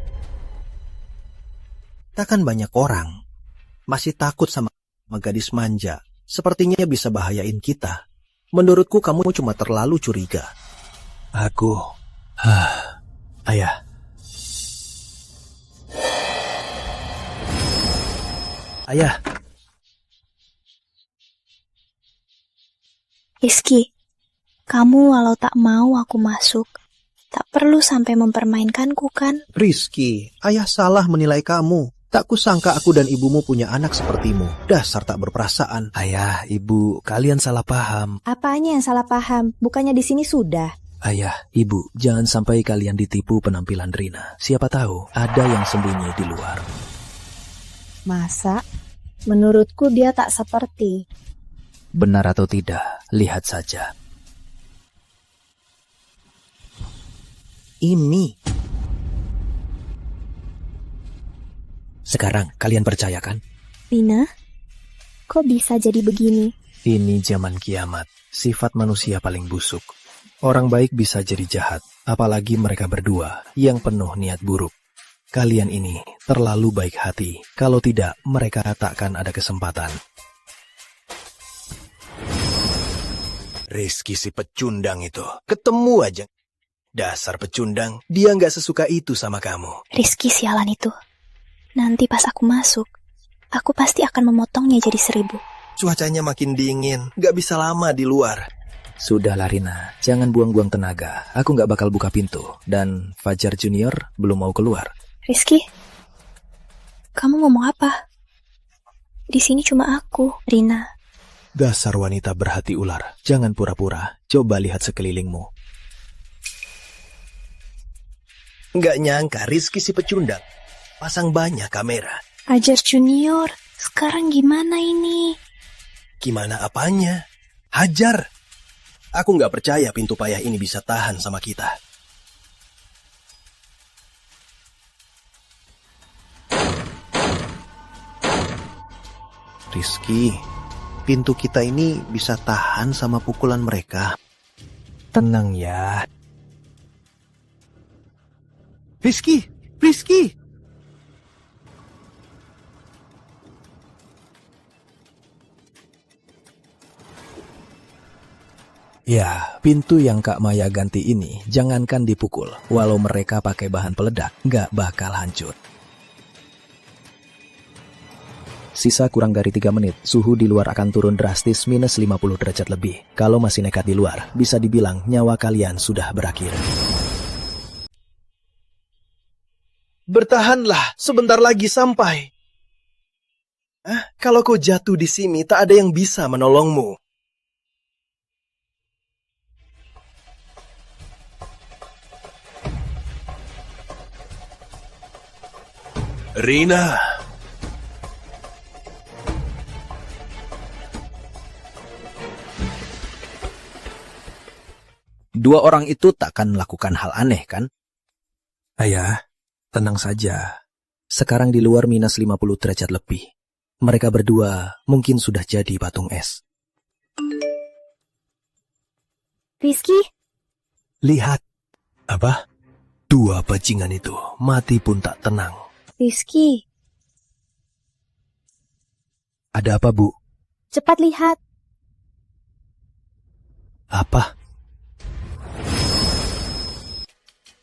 Takkan banyak orang masih takut sama gadis manja. Sepertinya bisa bahayain kita. Menurutku kamu cuma terlalu curiga. Ayah. Ayah. Rizky, kamu walau tak mau aku masuk, tak perlu sampai mempermainkanku kan? Rizky, ayah salah menilai kamu. Tak kusangka aku dan ibumu punya anak sepertimu. Dasar tak berperasaan. Ayah, ibu, kalian salah paham. Apanya yang salah paham? Bukannya di sini sudah. Ayah, ibu, jangan sampai kalian ditipu penampilan Rina. Siapa tahu ada yang sembunyi di luar. Masa? Menurutku dia tak seperti. Benar atau tidak, lihat saja. Ini. Sekarang kalian percaya kan? Rina, kok bisa jadi begini? Ini zaman kiamat. Sifat manusia paling busuk. Orang baik bisa jadi jahat, apalagi mereka berdua yang penuh niat buruk. Kalian ini terlalu baik hati. Kalau tidak, mereka takkan ada kesempatan. Rizky si pecundang itu. Ketemu aja. Dasar pecundang. Dia nggak sesuka itu sama kamu. Rizky sialan itu. Nanti pas aku masuk, aku pasti akan memotongnya jadi 1000. Cuacanya makin dingin. Gak bisa lama di luar. Sudahlah Rina, jangan buang-buang tenaga. Aku nggak bakal buka pintu. Dan Fajar Junior belum mau keluar. Rizky, kamu ngomong apa? Di sini cuma aku, Rina. Dasar wanita berhati ular. Jangan pura-pura. Coba lihat sekelilingmu. Gak nyangka Rizky si pecundang. Pasang banyak kamera. Fajar Junior, sekarang gimana ini? Gimana apanya? Hajar. Aku gak percaya pintu payah ini bisa tahan sama kita. Rizky, pintu kita ini bisa tahan sama pukulan mereka. Tenang ya. Rizky! Rizky! Ya, pintu yang Kak Maya ganti ini jangankan dipukul. Walau mereka pakai bahan peledak, nggak bakal hancur. Sisa kurang dari 3 menit, suhu di luar akan turun drastis minus 50 derajat lebih. Kalau masih nekat di luar, bisa dibilang nyawa kalian sudah berakhir. Bertahanlah, sebentar lagi sampai. Kalau kau jatuh di sini, tak ada yang bisa menolongmu. Rina. Dua orang itu takkan melakukan hal aneh, kan? Ayah, tenang saja. Sekarang di luar minus 50 derajat lebih. Mereka berdua mungkin sudah jadi patung es. Rizky? Lihat. Apa? Dua bajingan itu mati pun tak tenang. Rizky? Ada apa, Bu? Cepat lihat. Apa?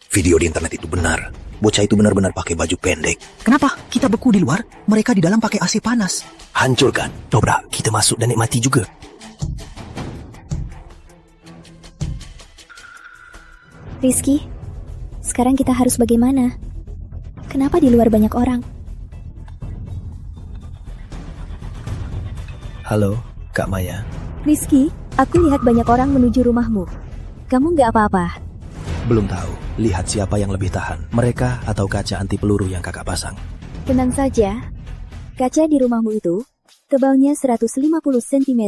Video di internet itu benar. Bocah itu benar-benar pakai baju pendek. Kenapa? Kita beku di luar, mereka di dalam pakai AC panas. Hancurkan. Dobra, kita masuk dan nikmati juga. Rizky, sekarang kita harus bagaimana? Kenapa di luar banyak orang? Halo, Kak Maya. Rizky, aku lihat banyak orang menuju rumahmu. Kamu nggak apa-apa? Belum tahu. Lihat siapa yang lebih tahan, mereka atau kaca anti peluru yang kakak pasang. Tenang saja. Kaca di rumahmu itu tebalnya 150 cm.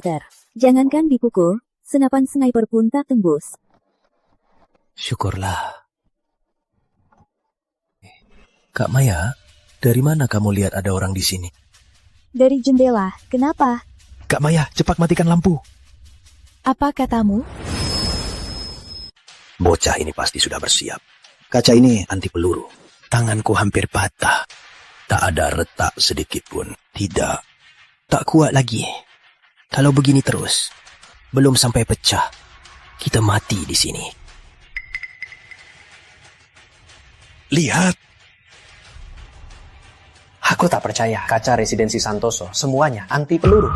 Jangankan dipukul, senapan sniper pun tak tembus. Syukurlah. Kak Maya, dari mana kamu lihat ada orang di sini? Dari jendela, kenapa? Kak Maya, cepat matikan lampu. Apa katamu? Bocah ini pasti sudah bersiap. Kaca ini anti peluru. Tanganku hampir patah. Tak ada retak sedikit pun. Tidak. Tak kuat lagi. Kalau begini terus, belum sampai pecah, kita mati di sini. Lihat. Aku tak percaya kaca residensi Santoso semuanya anti peluru.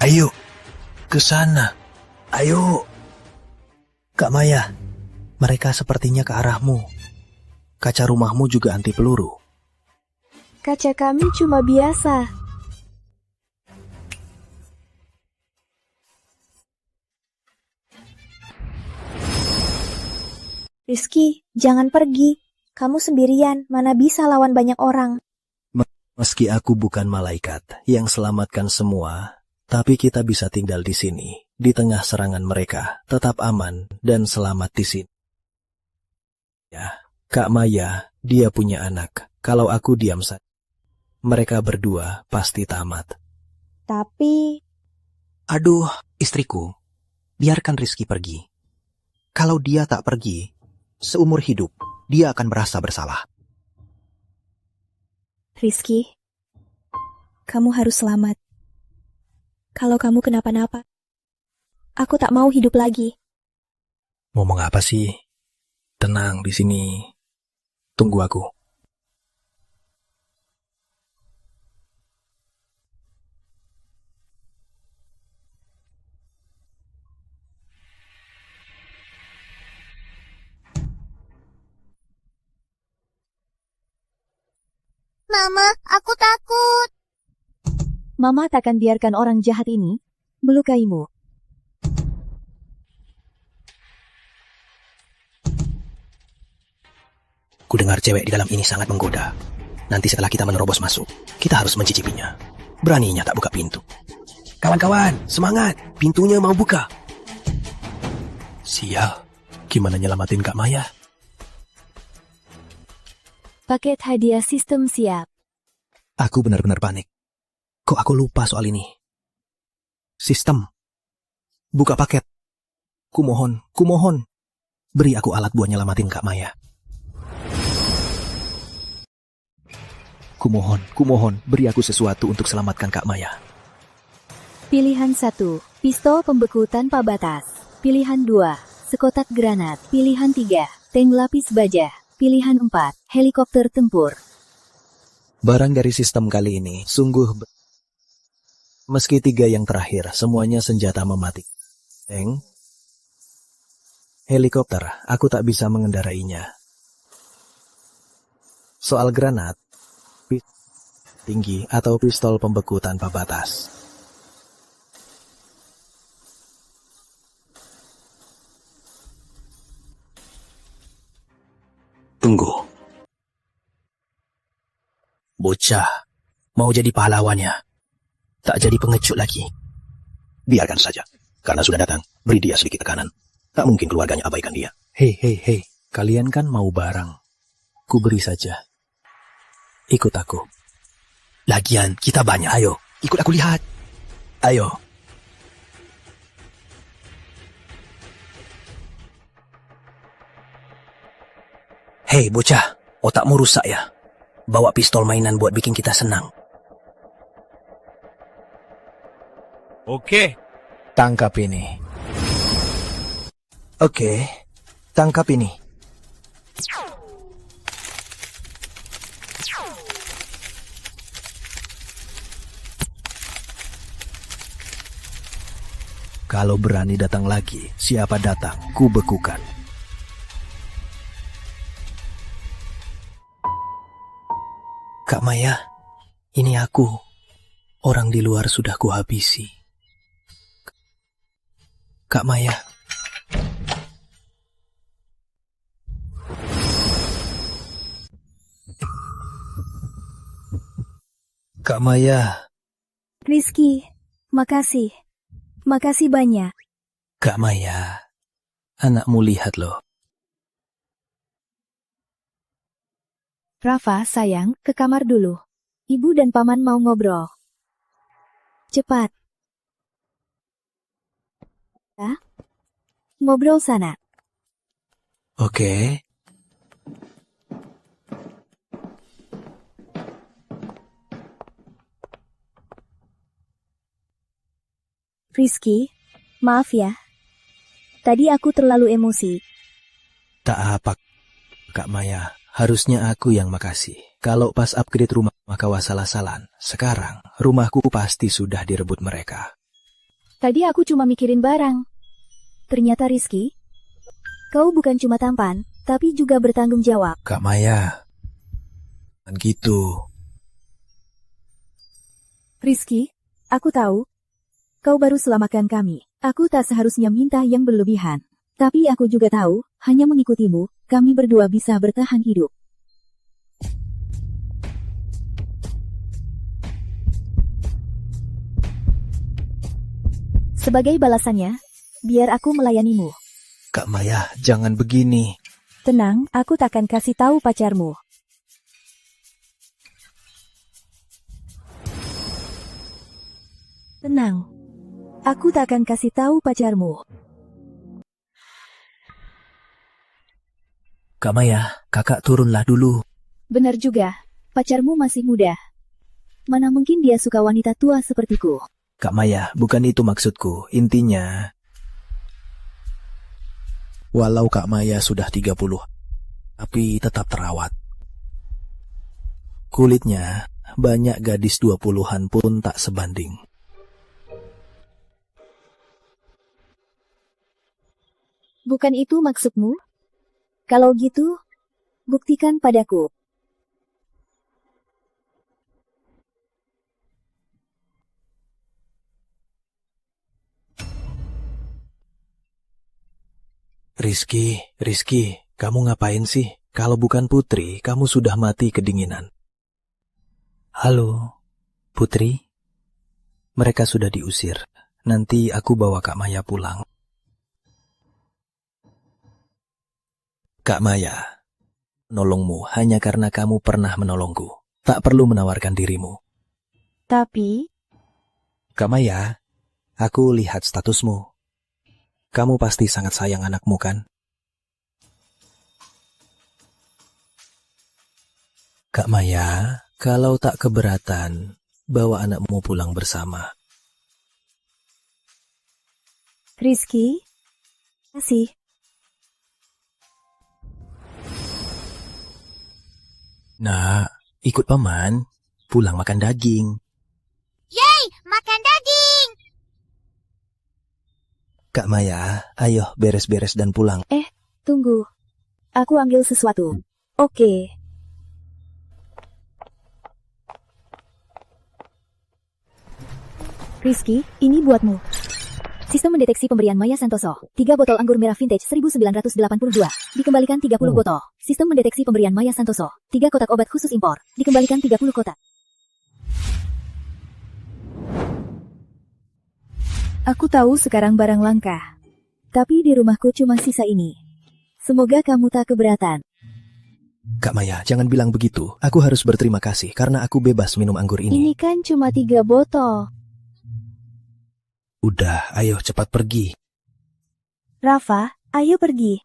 Ayo, ke sana. Ayo. Kak Maya, mereka sepertinya ke arahmu. Kaca rumahmu juga anti peluru. Kaca kami cuma biasa. Rizky, jangan pergi. Kamu sendirian, mana bisa lawan banyak orang. Meski aku bukan malaikat yang selamatkan semua, tapi kita bisa tinggal di sini, di tengah serangan mereka, tetap aman dan selamat di sini. Ya, Kak Maya, dia punya anak. Kalau aku diam saja, mereka berdua pasti tamat. Tapi... Aduh, istriku, biarkan Rizky pergi. Kalau dia tak pergi, seumur hidup, dia akan merasa bersalah. Rizky, kamu harus selamat. Kalau kamu kenapa-napa, aku tak mau hidup lagi. Ngomong apa sih? Tenang di sini. Tunggu aku. Mama, aku takut. Mama takkan biarkan orang jahat ini melukaimu. Ku dengar cewek di dalam ini sangat menggoda. Nanti setelah kita menerobos masuk, kita harus mencicipinya. Beraninya tak buka pintu. Kawan-kawan, semangat! Pintunya mau buka. Sial, gimana nyelamatin Kak Maya? Paket hadiah sistem siap. Aku benar-benar panik. Kok aku lupa soal ini? Sistem. Buka paket. Kumohon. Beri aku alat buat nyelamatin Kak Maya. Kumohon, beri aku sesuatu untuk selamatkan Kak Maya. Pilihan 1, pistol pembeku tanpa batas. Pilihan 2, sekotak granat. Pilihan 3, tank lapis baja. Pilihan 4, helikopter tempur. Barang dari sistem kali ini sungguh meski 3 yang terakhir semuanya senjata memati. Tank, helikopter, aku tak bisa mengendarainya. Soal granat, tinggi atau pistol pembeku tanpa batas. Tunggu. Bocah, mau jadi pahlawannya. Tak jadi pengecut lagi. Biarkan saja. Karena sudah datang, beri dia sedikit tekanan. Tak mungkin keluarganya abaikan dia. Hei, kalian kan mau barang. Ku beri saja. Ikut aku. Lagian, kita banyak. Ayo, ikut aku lihat. Ayo. Hei bocah, otakmu rusak ya? Bawa pistol mainan buat bikin kita senang. Oke. Tangkap ini. Oke, tangkap ini. Kalau berani datang lagi, siapa datang, ku bekukan. Kak Maya, ini aku. Orang di luar sudah kuhabisi. Kak Maya. Kak Maya. Rizky, makasih. Makasih banyak. Kak Maya, anakmu lihat loh. Rafa, sayang, ke kamar dulu. Ibu dan paman mau ngobrol. Cepat. Ya? Ngobrol sana. Oke. Rizky, maaf ya. Tadi aku terlalu emosi. Tak apa, Kak Maya. Harusnya aku yang makasih. Kalau pas upgrade rumah maka wassalam. Sekarang, rumahku pasti sudah direbut mereka. Tadi aku cuma mikirin barang. Ternyata Rizky, kau bukan cuma tampan, tapi juga bertanggung jawab. Kak Maya, gitu. Rizky, aku tahu, kau baru selamatkan kami. Aku tak seharusnya minta yang berlebihan. Tapi aku juga tahu, hanya mengikutimu, kami berdua bisa bertahan hidup. Sebagai balasannya, biar aku melayanimu. Kak Maya, jangan begini. Tenang, aku takkan kasih tahu pacarmu. Tenang, aku takkan kasih tahu pacarmu. Kak Maya, kakak turunlah dulu. Benar juga, pacarmu masih muda. Mana mungkin dia suka wanita tua sepertiku. Kak Maya, bukan itu maksudku. Intinya, walau Kak Maya sudah 30, tapi tetap terawat. Kulitnya, banyak gadis 20-an pun tak sebanding. Bukan itu maksudmu? Kalau gitu, buktikan padaku. Rizky, kamu ngapain sih? Kalau bukan Putri, kamu sudah mati kedinginan. Halo, Putri? Mereka sudah diusir. Nanti aku bawa Kak Maya pulang. Kak Maya, nolongmu hanya karena kamu pernah menolongku. Tak perlu menawarkan dirimu. Tapi, Kak Maya, aku lihat statusmu. Kamu pasti sangat sayang anakmu, kan? Kak Maya, kalau tak keberatan, bawa anakmu pulang bersama. Rizky, kasih. Nah, ikut paman, pulang makan daging. Yeay, makan daging! Kak Maya, ayo beres-beres dan pulang. Tunggu. Aku ambil sesuatu. Oke. Rizky, ini buatmu. Sistem mendeteksi pemberian Maya Santoso. 3 botol anggur merah vintage 1982. Dikembalikan 30 botol. Sistem mendeteksi pemberian Maya Santoso. 3 kotak obat khusus impor. Dikembalikan 30 kotak. Aku tahu sekarang barang langka. Tapi di rumahku cuma sisa ini. Semoga kamu tak keberatan. Kak Maya, jangan bilang begitu. Aku harus berterima kasih karena aku bebas minum anggur ini. Ini kan cuma 3 botol. Udah, ayo cepat pergi. Rafa, ayo pergi.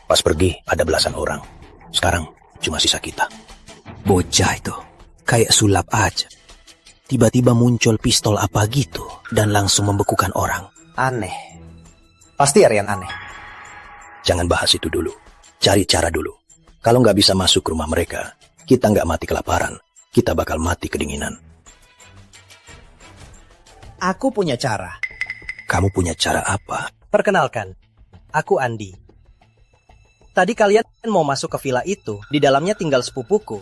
Pas pergi, ada belasan orang. Sekarang, cuma sisa kita. Bocah itu, kayak sulap aja. Tiba-tiba muncul pistol apa gitu, dan langsung membekukan orang. Aneh. Pasti Aryan aneh. Jangan bahas itu dulu. Cari cara dulu. Kalau nggak bisa masuk ke rumah mereka, kita nggak mati kelaparan. Kita bakal mati kedinginan. Aku punya cara. Kamu punya cara apa? Perkenalkan, aku Andi. Tadi kalian mau masuk ke villa itu, di dalamnya tinggal sepupuku.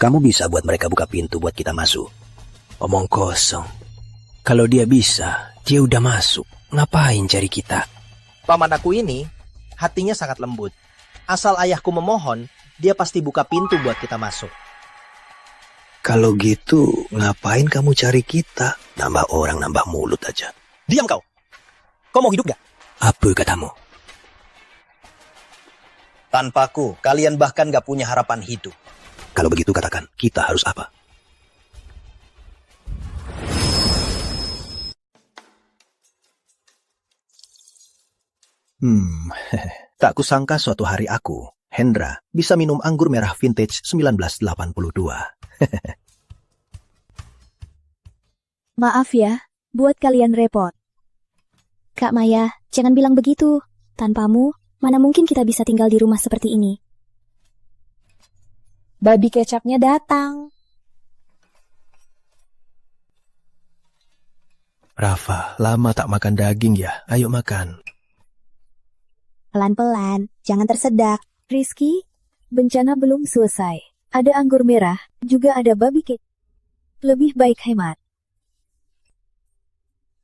Kamu bisa buat mereka buka pintu buat kita masuk. Omong kosong. Kalau dia bisa, dia udah masuk. Ngapain cari kita? Paman aku ini, hatinya sangat lembut. Asal ayahku memohon, dia pasti buka pintu buat kita masuk. Kalau gitu, ngapain kamu cari kita? Nambah orang, nambah mulut aja. Diam kau. Kau mau hidup gak? Apa katamu? Tanpaku, kalian bahkan gak punya harapan hidup. Kalau begitu katakan, kita harus apa? Tak kusangka suatu hari aku, Hendra, bisa minum anggur merah vintage 1982. Maaf ya, buat kalian repot. Kak Maya, jangan bilang begitu. Tanpamu, mana mungkin kita bisa tinggal di rumah seperti ini. Babi kecapnya datang. Rafa, lama tak makan daging ya. Ayo makan. Pelan-pelan, jangan tersedak. Rizky, bencana belum selesai. Ada anggur merah, juga ada babi kecap. Lebih baik hemat.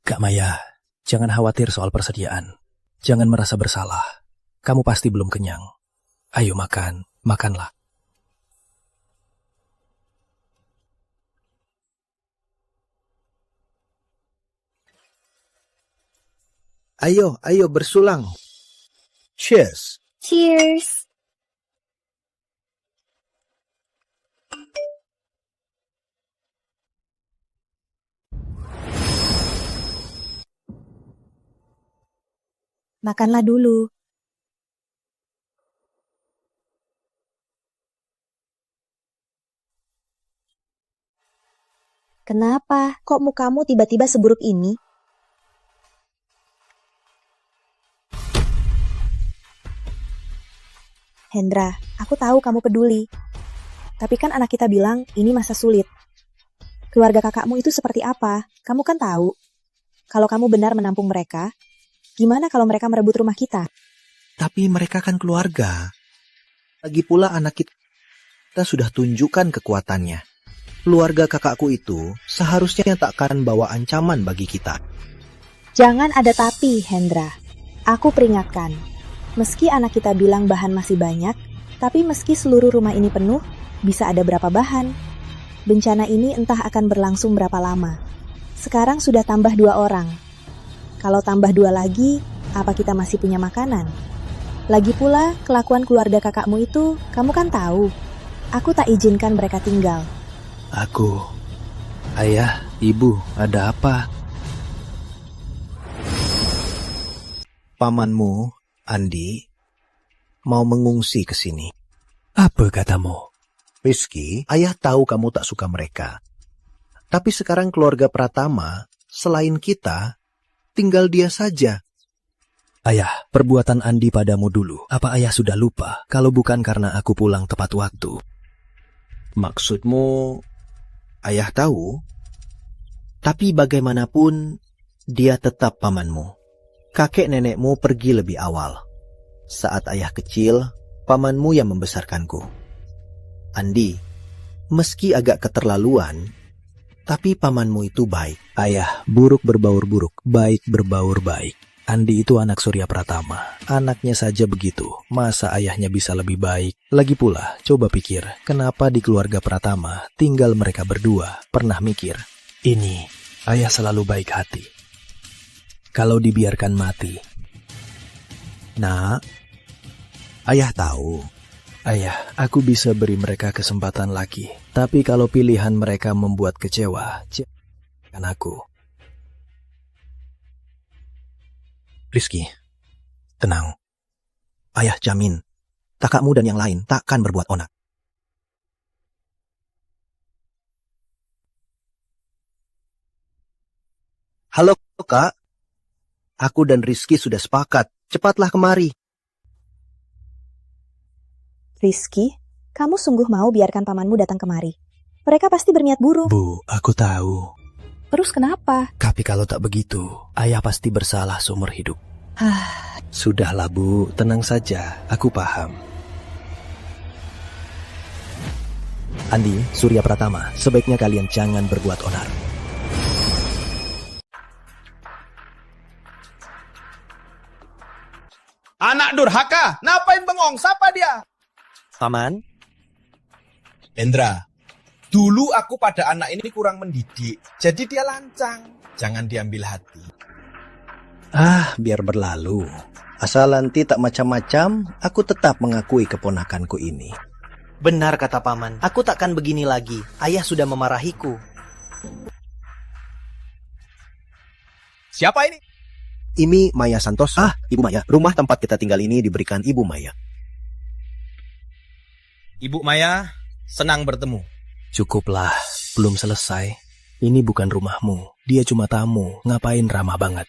Kak Maya, jangan khawatir soal persediaan. Jangan merasa bersalah. Kamu pasti belum kenyang. Ayo makan, makanlah. Ayo bersulang. Cheers. Cheers! Makanlah dulu. Kenapa? Kok mukamu tiba-tiba seburuk ini? Hendra, aku tahu kamu peduli. Tapi kan anak kita bilang ini masa sulit. Keluarga kakakmu itu seperti apa? Kamu kan tahu. Kalau kamu benar menampung mereka, gimana kalau mereka merebut rumah kita? Tapi mereka kan keluarga. Lagi pula anak kita sudah tunjukkan kekuatannya. Keluarga kakakku itu seharusnya tak akan bawa ancaman bagi kita. Jangan ada tapi, Hendra. Aku peringatkan. Meski anak kita bilang bahan masih banyak, tapi meski seluruh rumah ini penuh, bisa ada berapa bahan? Bencana ini entah akan berlangsung berapa lama. Sekarang sudah tambah 2 orang. Kalau tambah 2 lagi, apa kita masih punya makanan? Lagi pula, kelakuan keluarga kakakmu itu, kamu kan tahu. Aku tak izinkan mereka tinggal. Aku, ayah, ibu, ada apa? Pamanmu, Andi, mau mengungsi ke sini. Apa katamu? Rizky, ayah tahu kamu tak suka mereka. Tapi sekarang keluarga Pratama, selain kita, tinggal dia saja. Ayah, perbuatan Andi padamu dulu. Apa ayah sudah lupa kalau bukan karena aku pulang tepat waktu? Maksudmu, ayah tahu. Tapi bagaimanapun, dia tetap pamanmu. Kakek nenekmu pergi lebih awal. Saat ayah kecil, pamanmu yang membesarkanku. Andi, meski agak keterlaluan, tapi pamanmu itu baik. Ayah, buruk berbaur buruk, baik berbaur baik. Andi itu anak Surya Pratama. Anaknya saja begitu. Masa ayahnya bisa lebih baik? Lagi pula, coba pikir, kenapa di keluarga Pratama tinggal mereka berdua? Pernah mikir? Ini, ayah selalu baik hati. Kalau dibiarkan mati. Nak, ayah tahu. Ayah, aku bisa beri mereka kesempatan lagi. Tapi kalau pilihan mereka membuat kecewa, kan aku. Rizky, tenang. Ayah jamin, kakakmu dan yang lain takkan berbuat onak. Halo kak, aku dan Rizky sudah sepakat. Cepatlah kemari. Rizky, kamu sungguh mau biarkan pamanmu datang kemari? Mereka pasti berniat buruk. Bu, aku tahu. Terus kenapa? Tapi kalau tak begitu, ayah pasti bersalah seumur hidup. Sudahlah Bu, tenang saja, aku paham. Andi, Surya Pratama, sebaiknya kalian jangan berbuat onar. Anak durhaka, ngapain bengong? Siapa dia? Paman? Hendra, Dulu aku pada anak ini kurang mendidik, jadi dia lancang. Jangan diambil hati. Biar berlalu. Asal nanti tak macam-macam, aku tetap mengakui keponakanku ini. Benar kata paman, aku takkan begini lagi. Ayah sudah memarahiku. Siapa ini? Ini Maya Santoso. Ibu Maya. Rumah tempat kita tinggal ini diberikan Ibu Maya. Ibu Maya, senang bertemu. Cukuplah, belum selesai. Ini bukan rumahmu, dia cuma tamu. Ngapain ramah banget?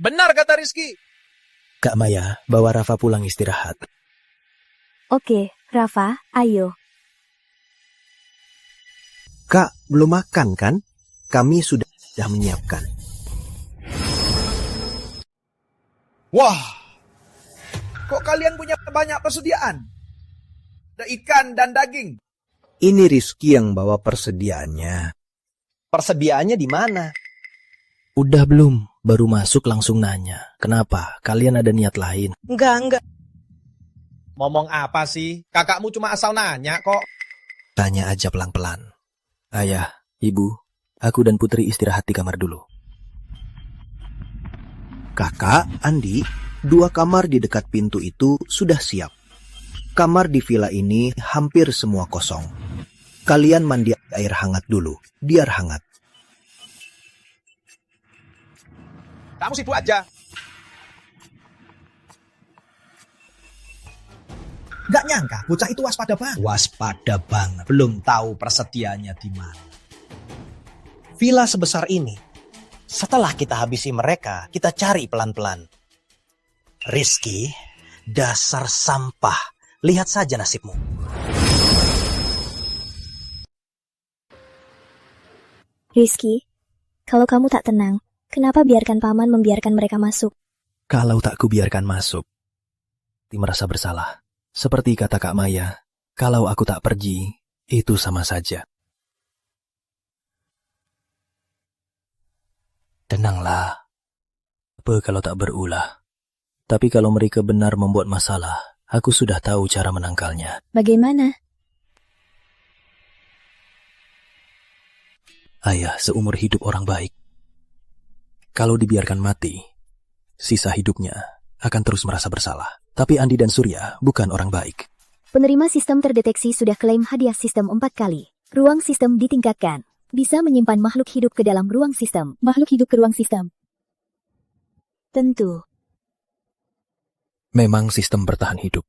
Benar kata Rizky. Kak Maya, bawa Rafa pulang istirahat. Oke, Rafa, ayo. Kak, belum makan kan? Kami sudah menyiapkan. Wah, kok kalian punya banyak persediaan? Ada ikan dan daging. Ini Rizky yang bawa persediaannya. Persediaannya di mana? Udah belum? Baru masuk langsung nanya. Kenapa? Kalian ada niat lain? Enggak. Ngomong apa sih? Kakakmu cuma asal nanya kok. Tanya aja pelan-pelan. Ayah, ibu, aku dan Putri istirahat di kamar dulu. Kakak, Andi, 2 kamar di dekat pintu itu sudah siap. Kamar di villa ini hampir semua kosong. Kalian mandi air hangat dulu, biar hangat. Kamu sibuk aja. Gak nyangka, bocah itu waspada banget. Waspada banget. Belum tahu persediaannya di mana. Villa sebesar ini. Setelah kita habisi mereka, kita cari pelan-pelan. Rizky, dasar sampah. Lihat saja nasibmu. Rizky, kalau kamu tak tenang, kenapa biarkan paman membiarkan mereka masuk? Kalau tak kubiarkan masuk, dia merasa bersalah. Seperti kata Kak Maya, kalau aku tak pergi, itu sama saja. Tenanglah. Apa kalau tak berulah? Tapi kalau mereka benar membuat masalah, aku sudah tahu cara menangkalnya. Bagaimana? Ayah seumur hidup orang baik. Kalau dibiarkan mati, sisa hidupnya akan terus merasa bersalah. Tapi Andi dan Surya bukan orang baik. Penerima sistem terdeteksi sudah klaim hadiah sistem 4 kali. Ruang sistem ditingkatkan. Bisa menyimpan makhluk hidup ke dalam ruang sistem. Makhluk hidup ke ruang sistem. Tentu. Memang sistem bertahan hidup.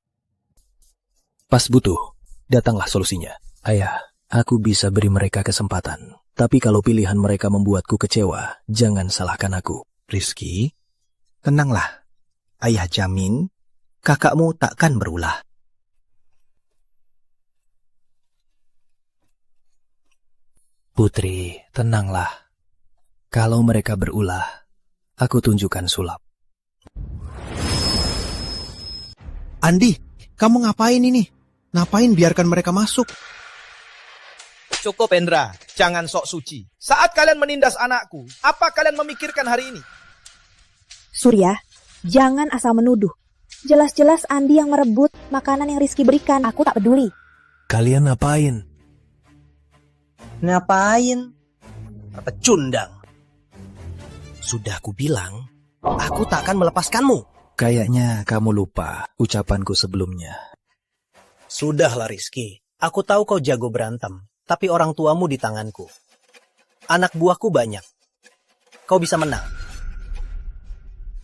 Pas butuh, datanglah solusinya. Ayah, aku bisa beri mereka kesempatan. Tapi kalau pilihan mereka membuatku kecewa, jangan salahkan aku. Rizky, tenanglah. Ayah jamin, kakakmu takkan berulah. Putri, tenanglah. Kalau mereka berulah, aku tunjukkan sulap. Andi, kamu ngapain ini? Ngapain biarkan mereka masuk? Cukup Hendra, jangan sok suci. Saat kalian menindas anakku, apa kalian memikirkan hari ini? Surya, jangan asal menuduh. Jelas-jelas Andi yang merebut makanan yang Rizky berikan. Aku tak peduli. Kalian ngapain? Ngapain? Pecundang. Sudah ku bilang, aku tak akan melepaskanmu. Kayaknya kamu lupa ucapanku sebelumnya. Sudahlah Rizky, aku tahu kau jago berantem. Tapi orang tuamu di tanganku. Anak buahku banyak. Kau bisa menang.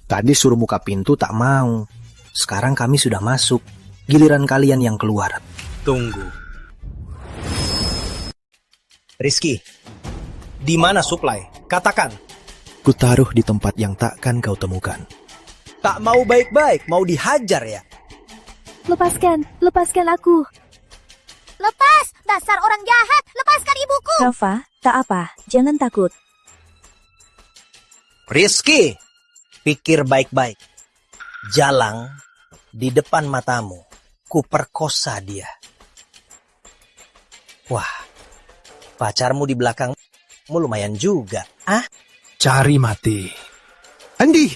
Tadi suruh buka pintu tak mau. Sekarang kami sudah masuk. Giliran kalian yang keluar. Tunggu. Rizky, di mana supply? Katakan. Kutaruh di tempat yang takkan kau temukan. Tak mau baik-baik, mau dihajar ya? Lepaskan aku. Lepas, dasar orang jahat. Lepaskan ibuku. Rafa, tak apa, jangan takut. Rizky, pikir baik-baik. Jalang di depan matamu, ku perkosa dia. Wah, pacarmu di belakangmu lumayan juga, ah? Cari mati. Andi,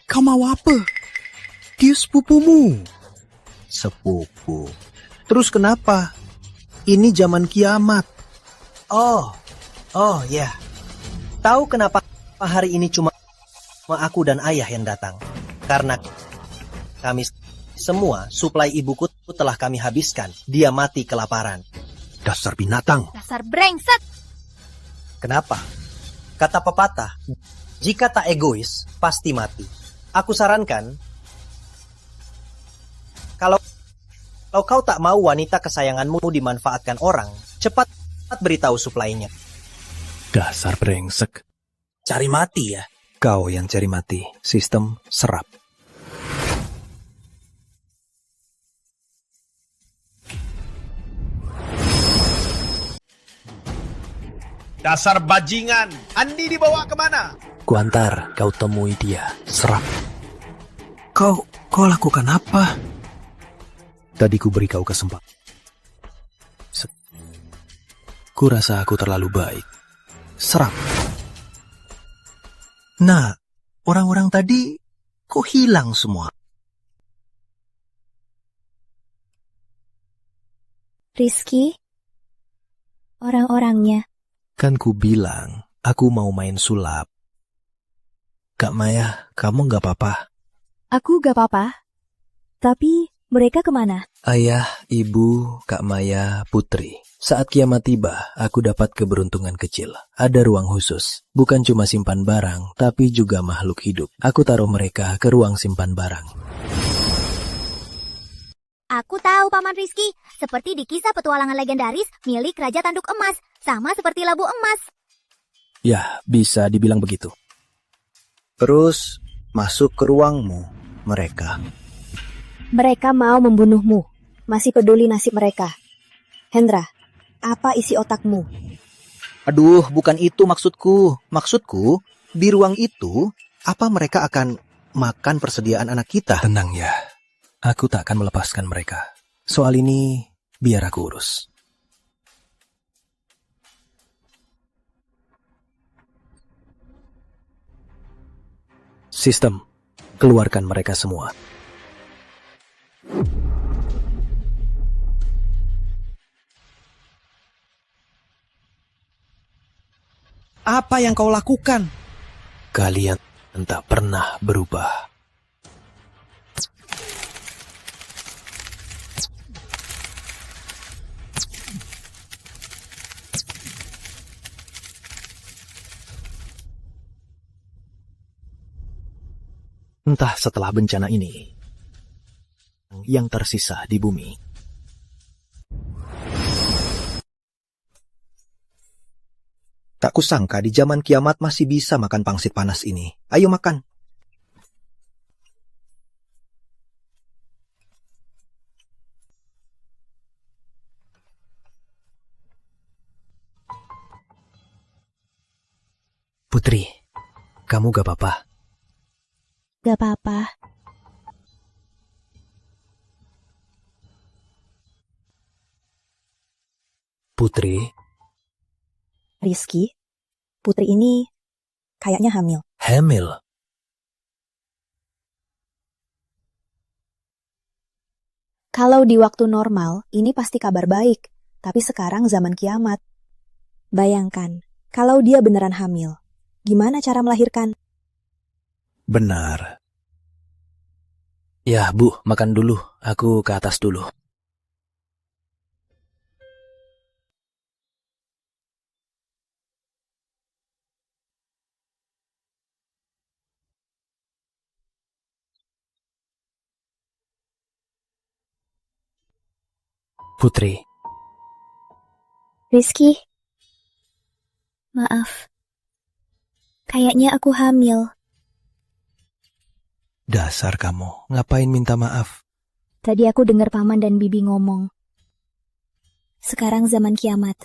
kau mau apa? Dia sepupumu. Sepupu. Terus kenapa? Ini zaman kiamat. Oh ya. Tahu kenapa hari ini cuma aku dan ayah yang datang? Karena kami semua suplai ibuku telah kami habiskan. Dia mati kelaparan. Dasar binatang. Dasar brengsek. Kenapa? Kata pepatah, jika tak egois, pasti mati. Aku sarankan, kalau kau tak mau wanita kesayanganmu dimanfaatkan orang, cepat beritahu suplainya. Dasar brengsek. Cari mati ya? Kau yang cari mati. Sistem serap. Dasar bajingan. Andi dibawa kemana? Kuantar, kau temui dia. Serap. Kau lakukan apa? Tadi ku beri kau kesempatan. Kurasa aku terlalu baik. Serap. Nah, orang-orang tadi kok hilang semua? Rizky? Orang-orangnya. Kan ku bilang, aku mau main sulap. Kak Maya, kamu gak apa-apa? Aku gak apa-apa. Tapi mereka kemana? Ayah, ibu, Kak Maya, Putri. Saat kiamat tiba, aku dapat keberuntungan kecil. Ada ruang khusus. Bukan cuma simpan barang, tapi juga makhluk hidup. Aku taruh mereka ke ruang simpan barang. Aku tahu Paman Rizky, seperti di kisah petualangan legendaris milik Raja Tanduk Emas, sama seperti Labu Emas. Ya, bisa dibilang begitu. Terus masuk ke ruangmu, mereka. Mereka mau membunuhmu. Masih peduli nasib mereka. Hendra, apa isi otakmu? Aduh, bukan itu maksudku. Maksudku, di ruang itu, apa mereka akan makan persediaan anak kita? Tenang ya. Aku tak akan melepaskan mereka. Soal ini, biar aku urus. Sistem, keluarkan mereka semua. Apa yang kau lakukan? Kalian tak pernah berubah. Entah setelah bencana ini, yang tersisa di bumi. Tak kusangka di zaman kiamat masih bisa makan pangsit panas ini. Ayo makan. Putri, kamu gak apa-apa? Gak apa-apa. Putri? Rizky, Putri ini kayaknya hamil. Hamil? Kalau di waktu normal, ini pasti kabar baik. Tapi sekarang zaman kiamat. Bayangkan, kalau dia beneran hamil, gimana cara melahirkan? Benar. Ya, Bu, makan dulu. Aku ke atas dulu. Putri. Rizky. Maaf. Kayaknya aku hamil. Dasar kamu, ngapain minta maaf? Tadi aku dengar Paman dan Bibi ngomong. Sekarang zaman kiamat.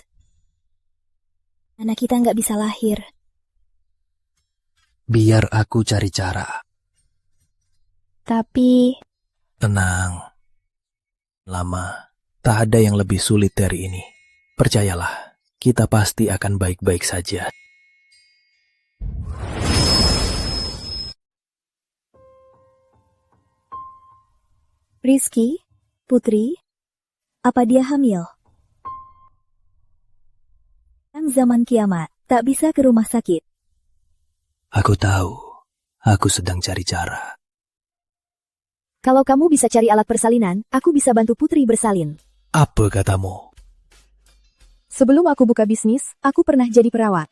Anak kita nggak bisa lahir. Biar aku cari cara. Tapi... Tenang. Lama. Tak ada yang lebih sulit dari ini. Percayalah, kita pasti akan baik-baik saja. Rizky, Putri, apa dia hamil? zaman kiamat, tak bisa ke rumah sakit. Aku tahu. Aku sedang cari cara. Kalau kamu bisa cari alat persalinan, aku bisa bantu Putri bersalin. Apa katamu? Sebelum aku buka bisnis, aku pernah jadi perawat.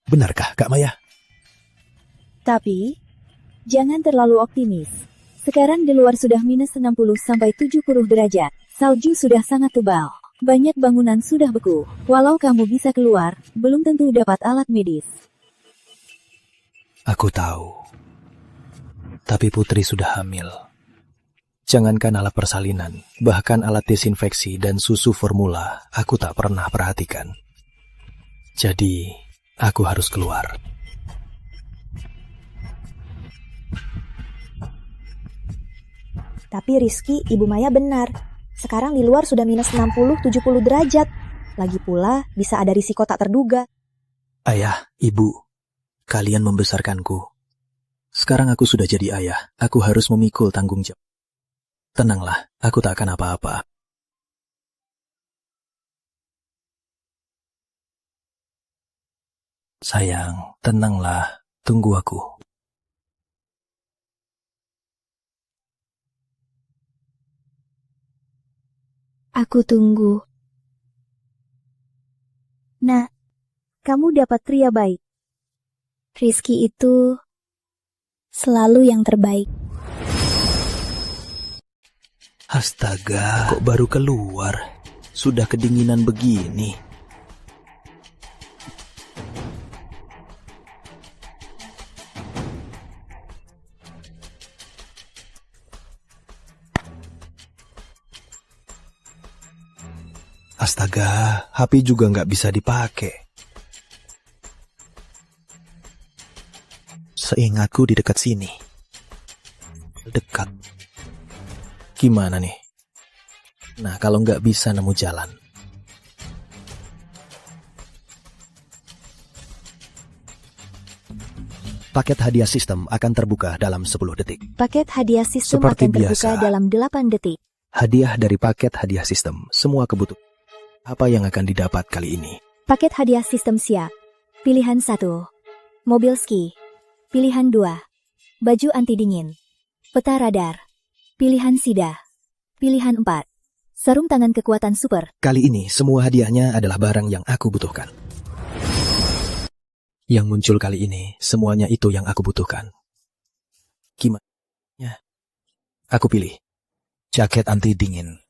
Benarkah, Kak Maya? Tapi, jangan terlalu optimis. Sekarang di luar sudah minus 60-70 derajat. Salju sudah sangat tebal. Banyak bangunan sudah beku. Walau kamu bisa keluar, belum tentu dapat alat medis. Aku tahu. Tapi Putri sudah hamil. Jangankan alat persalinan, bahkan alat desinfeksi dan susu formula, aku tak pernah perhatikan. Jadi, aku harus keluar. Tapi Rizky, Ibu Maya benar. Sekarang di luar sudah minus 60-70 derajat. Lagi pula, bisa ada risiko tak terduga. Ayah, Ibu, kalian membesarkanku. Sekarang aku sudah jadi ayah, aku harus memikul tanggung jawab. Tenanglah, aku tak akan apa-apa. Sayang, tenanglah, tunggu aku. Aku tunggu. Nah, kamu dapat pria baik. Rizky itu selalu yang terbaik. Astaga, kok baru keluar? Sudah kedinginan begini. Astaga, HP juga nggak bisa dipakai. Seingatku di dekat sini. Dekat. Gimana nih? Nah, kalau nggak bisa nemu jalan. Paket hadiah sistem akan terbuka dalam 10 detik. Paket hadiah sistem Seperti akan terbuka biasa. dalam 8 detik. Hadiah dari paket hadiah sistem, semua kebutuhan. Apa yang akan didapat kali ini? Paket hadiah sistem siap. Pilihan 1. Mobil ski. Pilihan 2. Baju anti dingin. Peta radar. Pilihan SIDA. Pilihan 4. Sarung tangan kekuatan super. Kali ini semua hadiahnya adalah barang yang aku butuhkan. Yang muncul kali ini, semuanya itu yang aku butuhkan. Gimana? Ya. Aku pilih. Jaket anti dingin.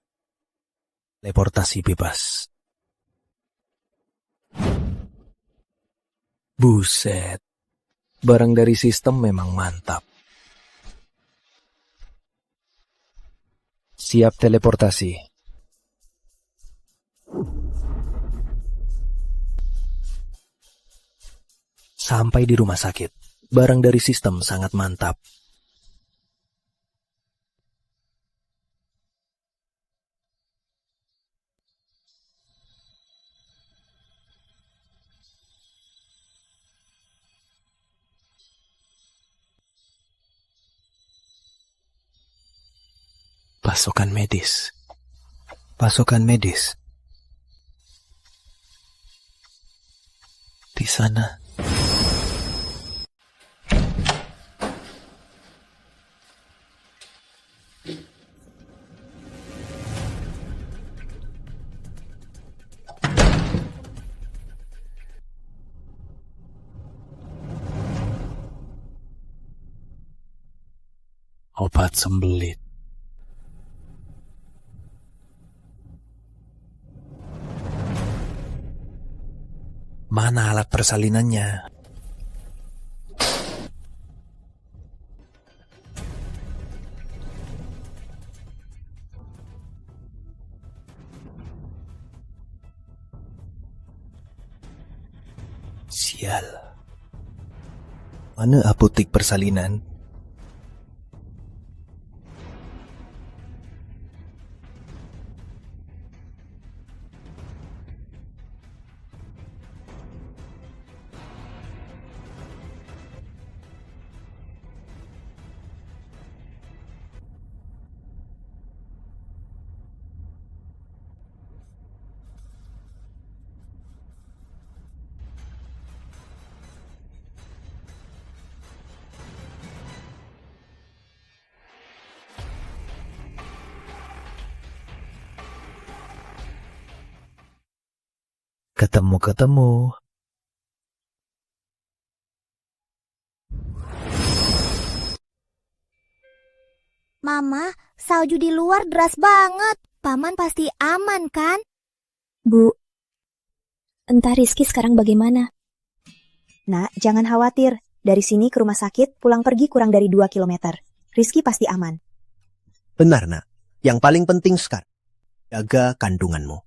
Teleportasi bebas. Buset. Barang dari sistem memang mantap. Siap teleportasi. Sampai di rumah sakit. Barang dari sistem sangat mantap. Pasokan medis. Pasokan medis. Di sana. Obat sembelit. Mana alat persalinannya? Sial. Mana apotek persalinan? Ketemu. Mama, salju di luar deras banget. Paman pasti aman, kan? Bu, entah Rizky sekarang bagaimana? Nak, jangan khawatir. Dari sini ke rumah sakit, pulang pergi kurang dari 2 kilometer. Rizky pasti aman. Benar, Nak. Yang paling penting sekarang, jaga kandunganmu.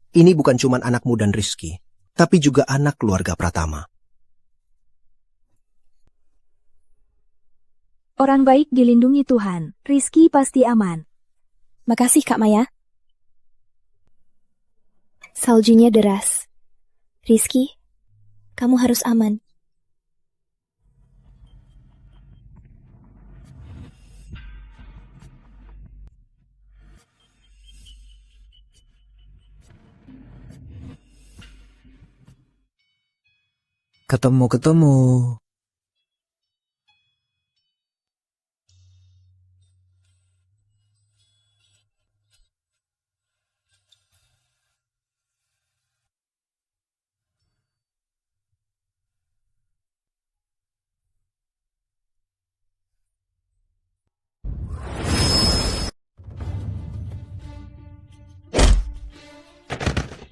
Ini bukan cuma anakmu dan Rizky, tapi juga anak keluarga Pratama. Orang baik dilindungi Tuhan. Rizky pasti aman. Makasih Kak Maya. Saljunya deras. Rizky, kamu harus aman. Ketemu.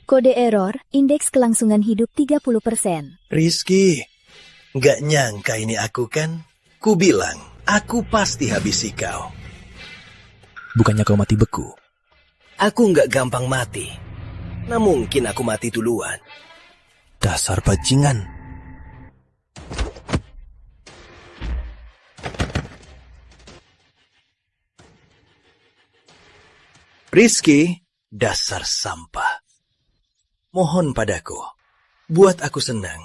Kode error, indeks kelangsungan hidup 30%. Rizky, nggak nyangka ini aku kan? Ku bilang, aku pasti habisi kau. Bukannya kau mati beku? Aku nggak gampang mati. Nah mungkin aku mati duluan. Dasar bajingan. Rizky, dasar sampah. Mohon padaku, buat aku senang.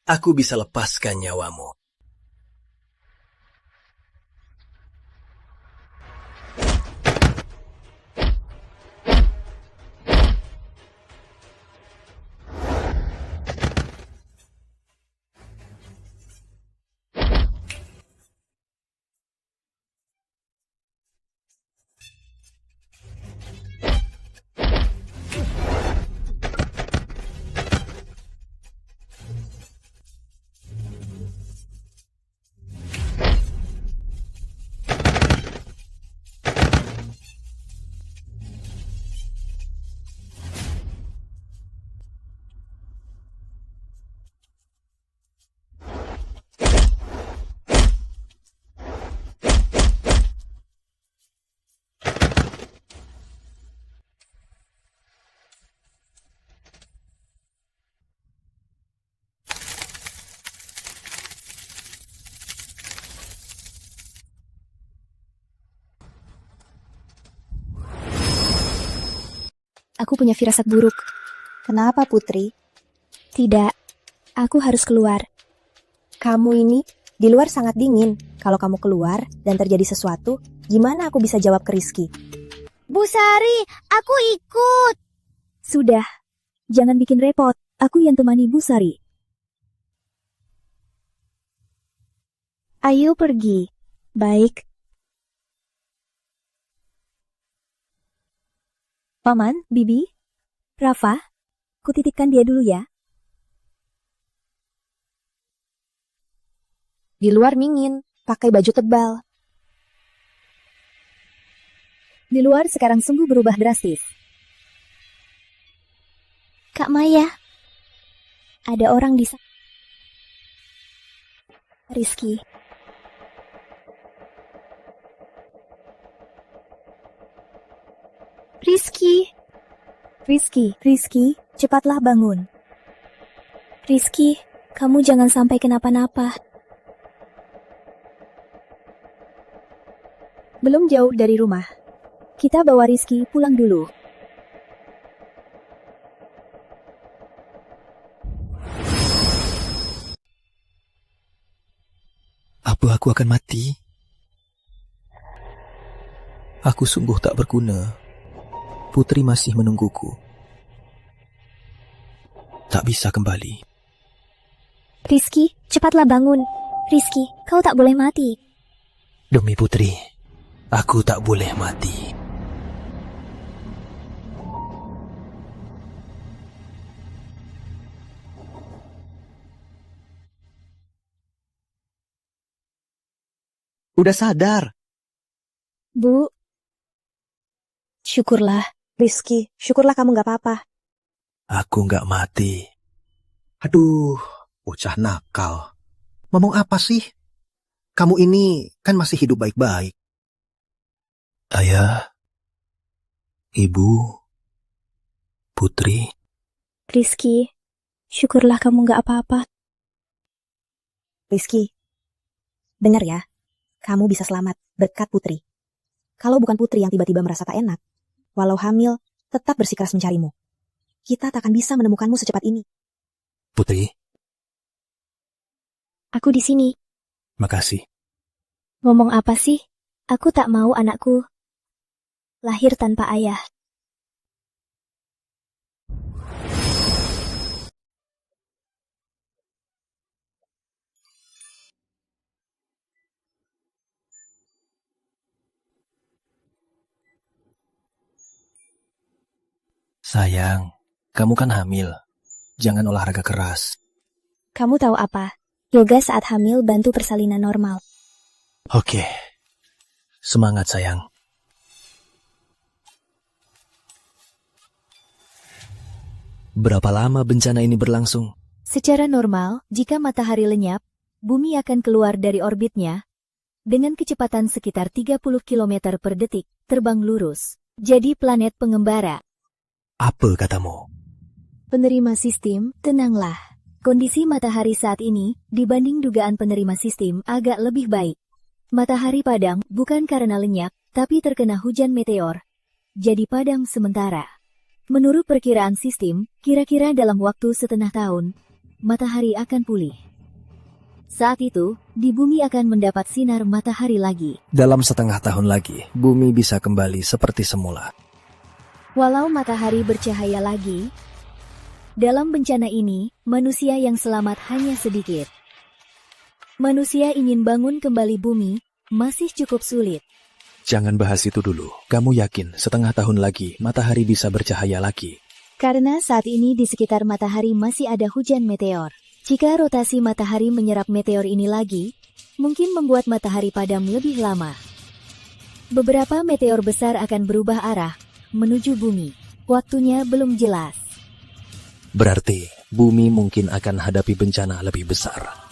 Aku bisa lepaskan nyawamu. Aku punya firasat buruk. Kenapa, Putri? Tidak, aku harus keluar. Kamu ini di luar sangat dingin. Kalau kamu keluar dan terjadi sesuatu, gimana aku bisa jawab ke Rizky? Bu Sari, aku ikut. Sudah, jangan bikin repot. Aku yang temani Bu Sari. Ayo pergi. Baik. Paman, Bibi, Rafa, kutitipkan dia dulu ya. Di luar dingin, pakai baju tebal. Di luar sekarang sungguh berubah drastis. Kak Maya, ada orang di sana. Rizky. Rizky, cepatlah bangun. Rizky, kamu jangan sampai kenapa-napa. Belum jauh dari rumah. Kita bawa Rizky pulang dulu. Apa aku akan mati? Aku sungguh tak berguna. Putri masih menungguku. Tak bisa kembali. Rizky, cepatlah bangun. Rizky, kau tak boleh mati. Demi Putri, aku tak boleh mati. Udah sadar. Bu. Syukurlah. Rizky, syukurlah kamu gak apa-apa. Aku nggak mati. Aduh, bocah nakal. Ngomong apa sih? Kamu ini kan masih hidup baik-baik. Ayah, Ibu, Putri. Rizky, syukurlah kamu gak apa-apa. Rizky, dengar ya, kamu bisa selamat berkat Putri. Kalau bukan Putri yang tiba-tiba merasa tak enak, walau hamil, tetap bersikeras mencarimu. Kita tak akan bisa menemukanmu secepat ini. Putri, Aku di sini. makasih. Ngomong apa sih? Aku tak mau anakku lahir tanpa ayah. Sayang, kamu kan hamil. Jangan olahraga keras. Kamu tahu apa? Yoga saat hamil bantu persalinan normal. Oke. Semangat, sayang. Berapa lama bencana ini berlangsung? Secara normal, jika matahari lenyap, bumi akan keluar dari orbitnya dengan kecepatan sekitar 30 km per detik, terbang lurus. Jadi planet pengembara. Apa katamu? Penerima sistem, tenanglah. Kondisi matahari saat ini, dibanding dugaan penerima sistem, agak lebih baik. Matahari padam bukan karena lenyap, tapi terkena hujan meteor. Jadi padam sementara. Menurut perkiraan sistem, kira-kira dalam waktu setengah tahun, matahari akan pulih. Saat itu, di bumi akan mendapat sinar matahari lagi. Dalam setengah tahun lagi, bumi bisa kembali seperti semula. Walau matahari bercahaya lagi, dalam bencana ini, manusia yang selamat hanya sedikit. Manusia ingin bangun kembali bumi, masih cukup sulit. Jangan bahas itu dulu. Kamu yakin setengah tahun lagi matahari bisa bercahaya lagi? Karena saat ini di sekitar matahari masih ada hujan meteor. Jika rotasi matahari menyerap meteor ini lagi, mungkin membuat matahari padam lebih lama. Beberapa meteor besar akan berubah arah menuju bumi. Waktunya belum jelas. Berarti bumi mungkin akan hadapi bencana lebih besar.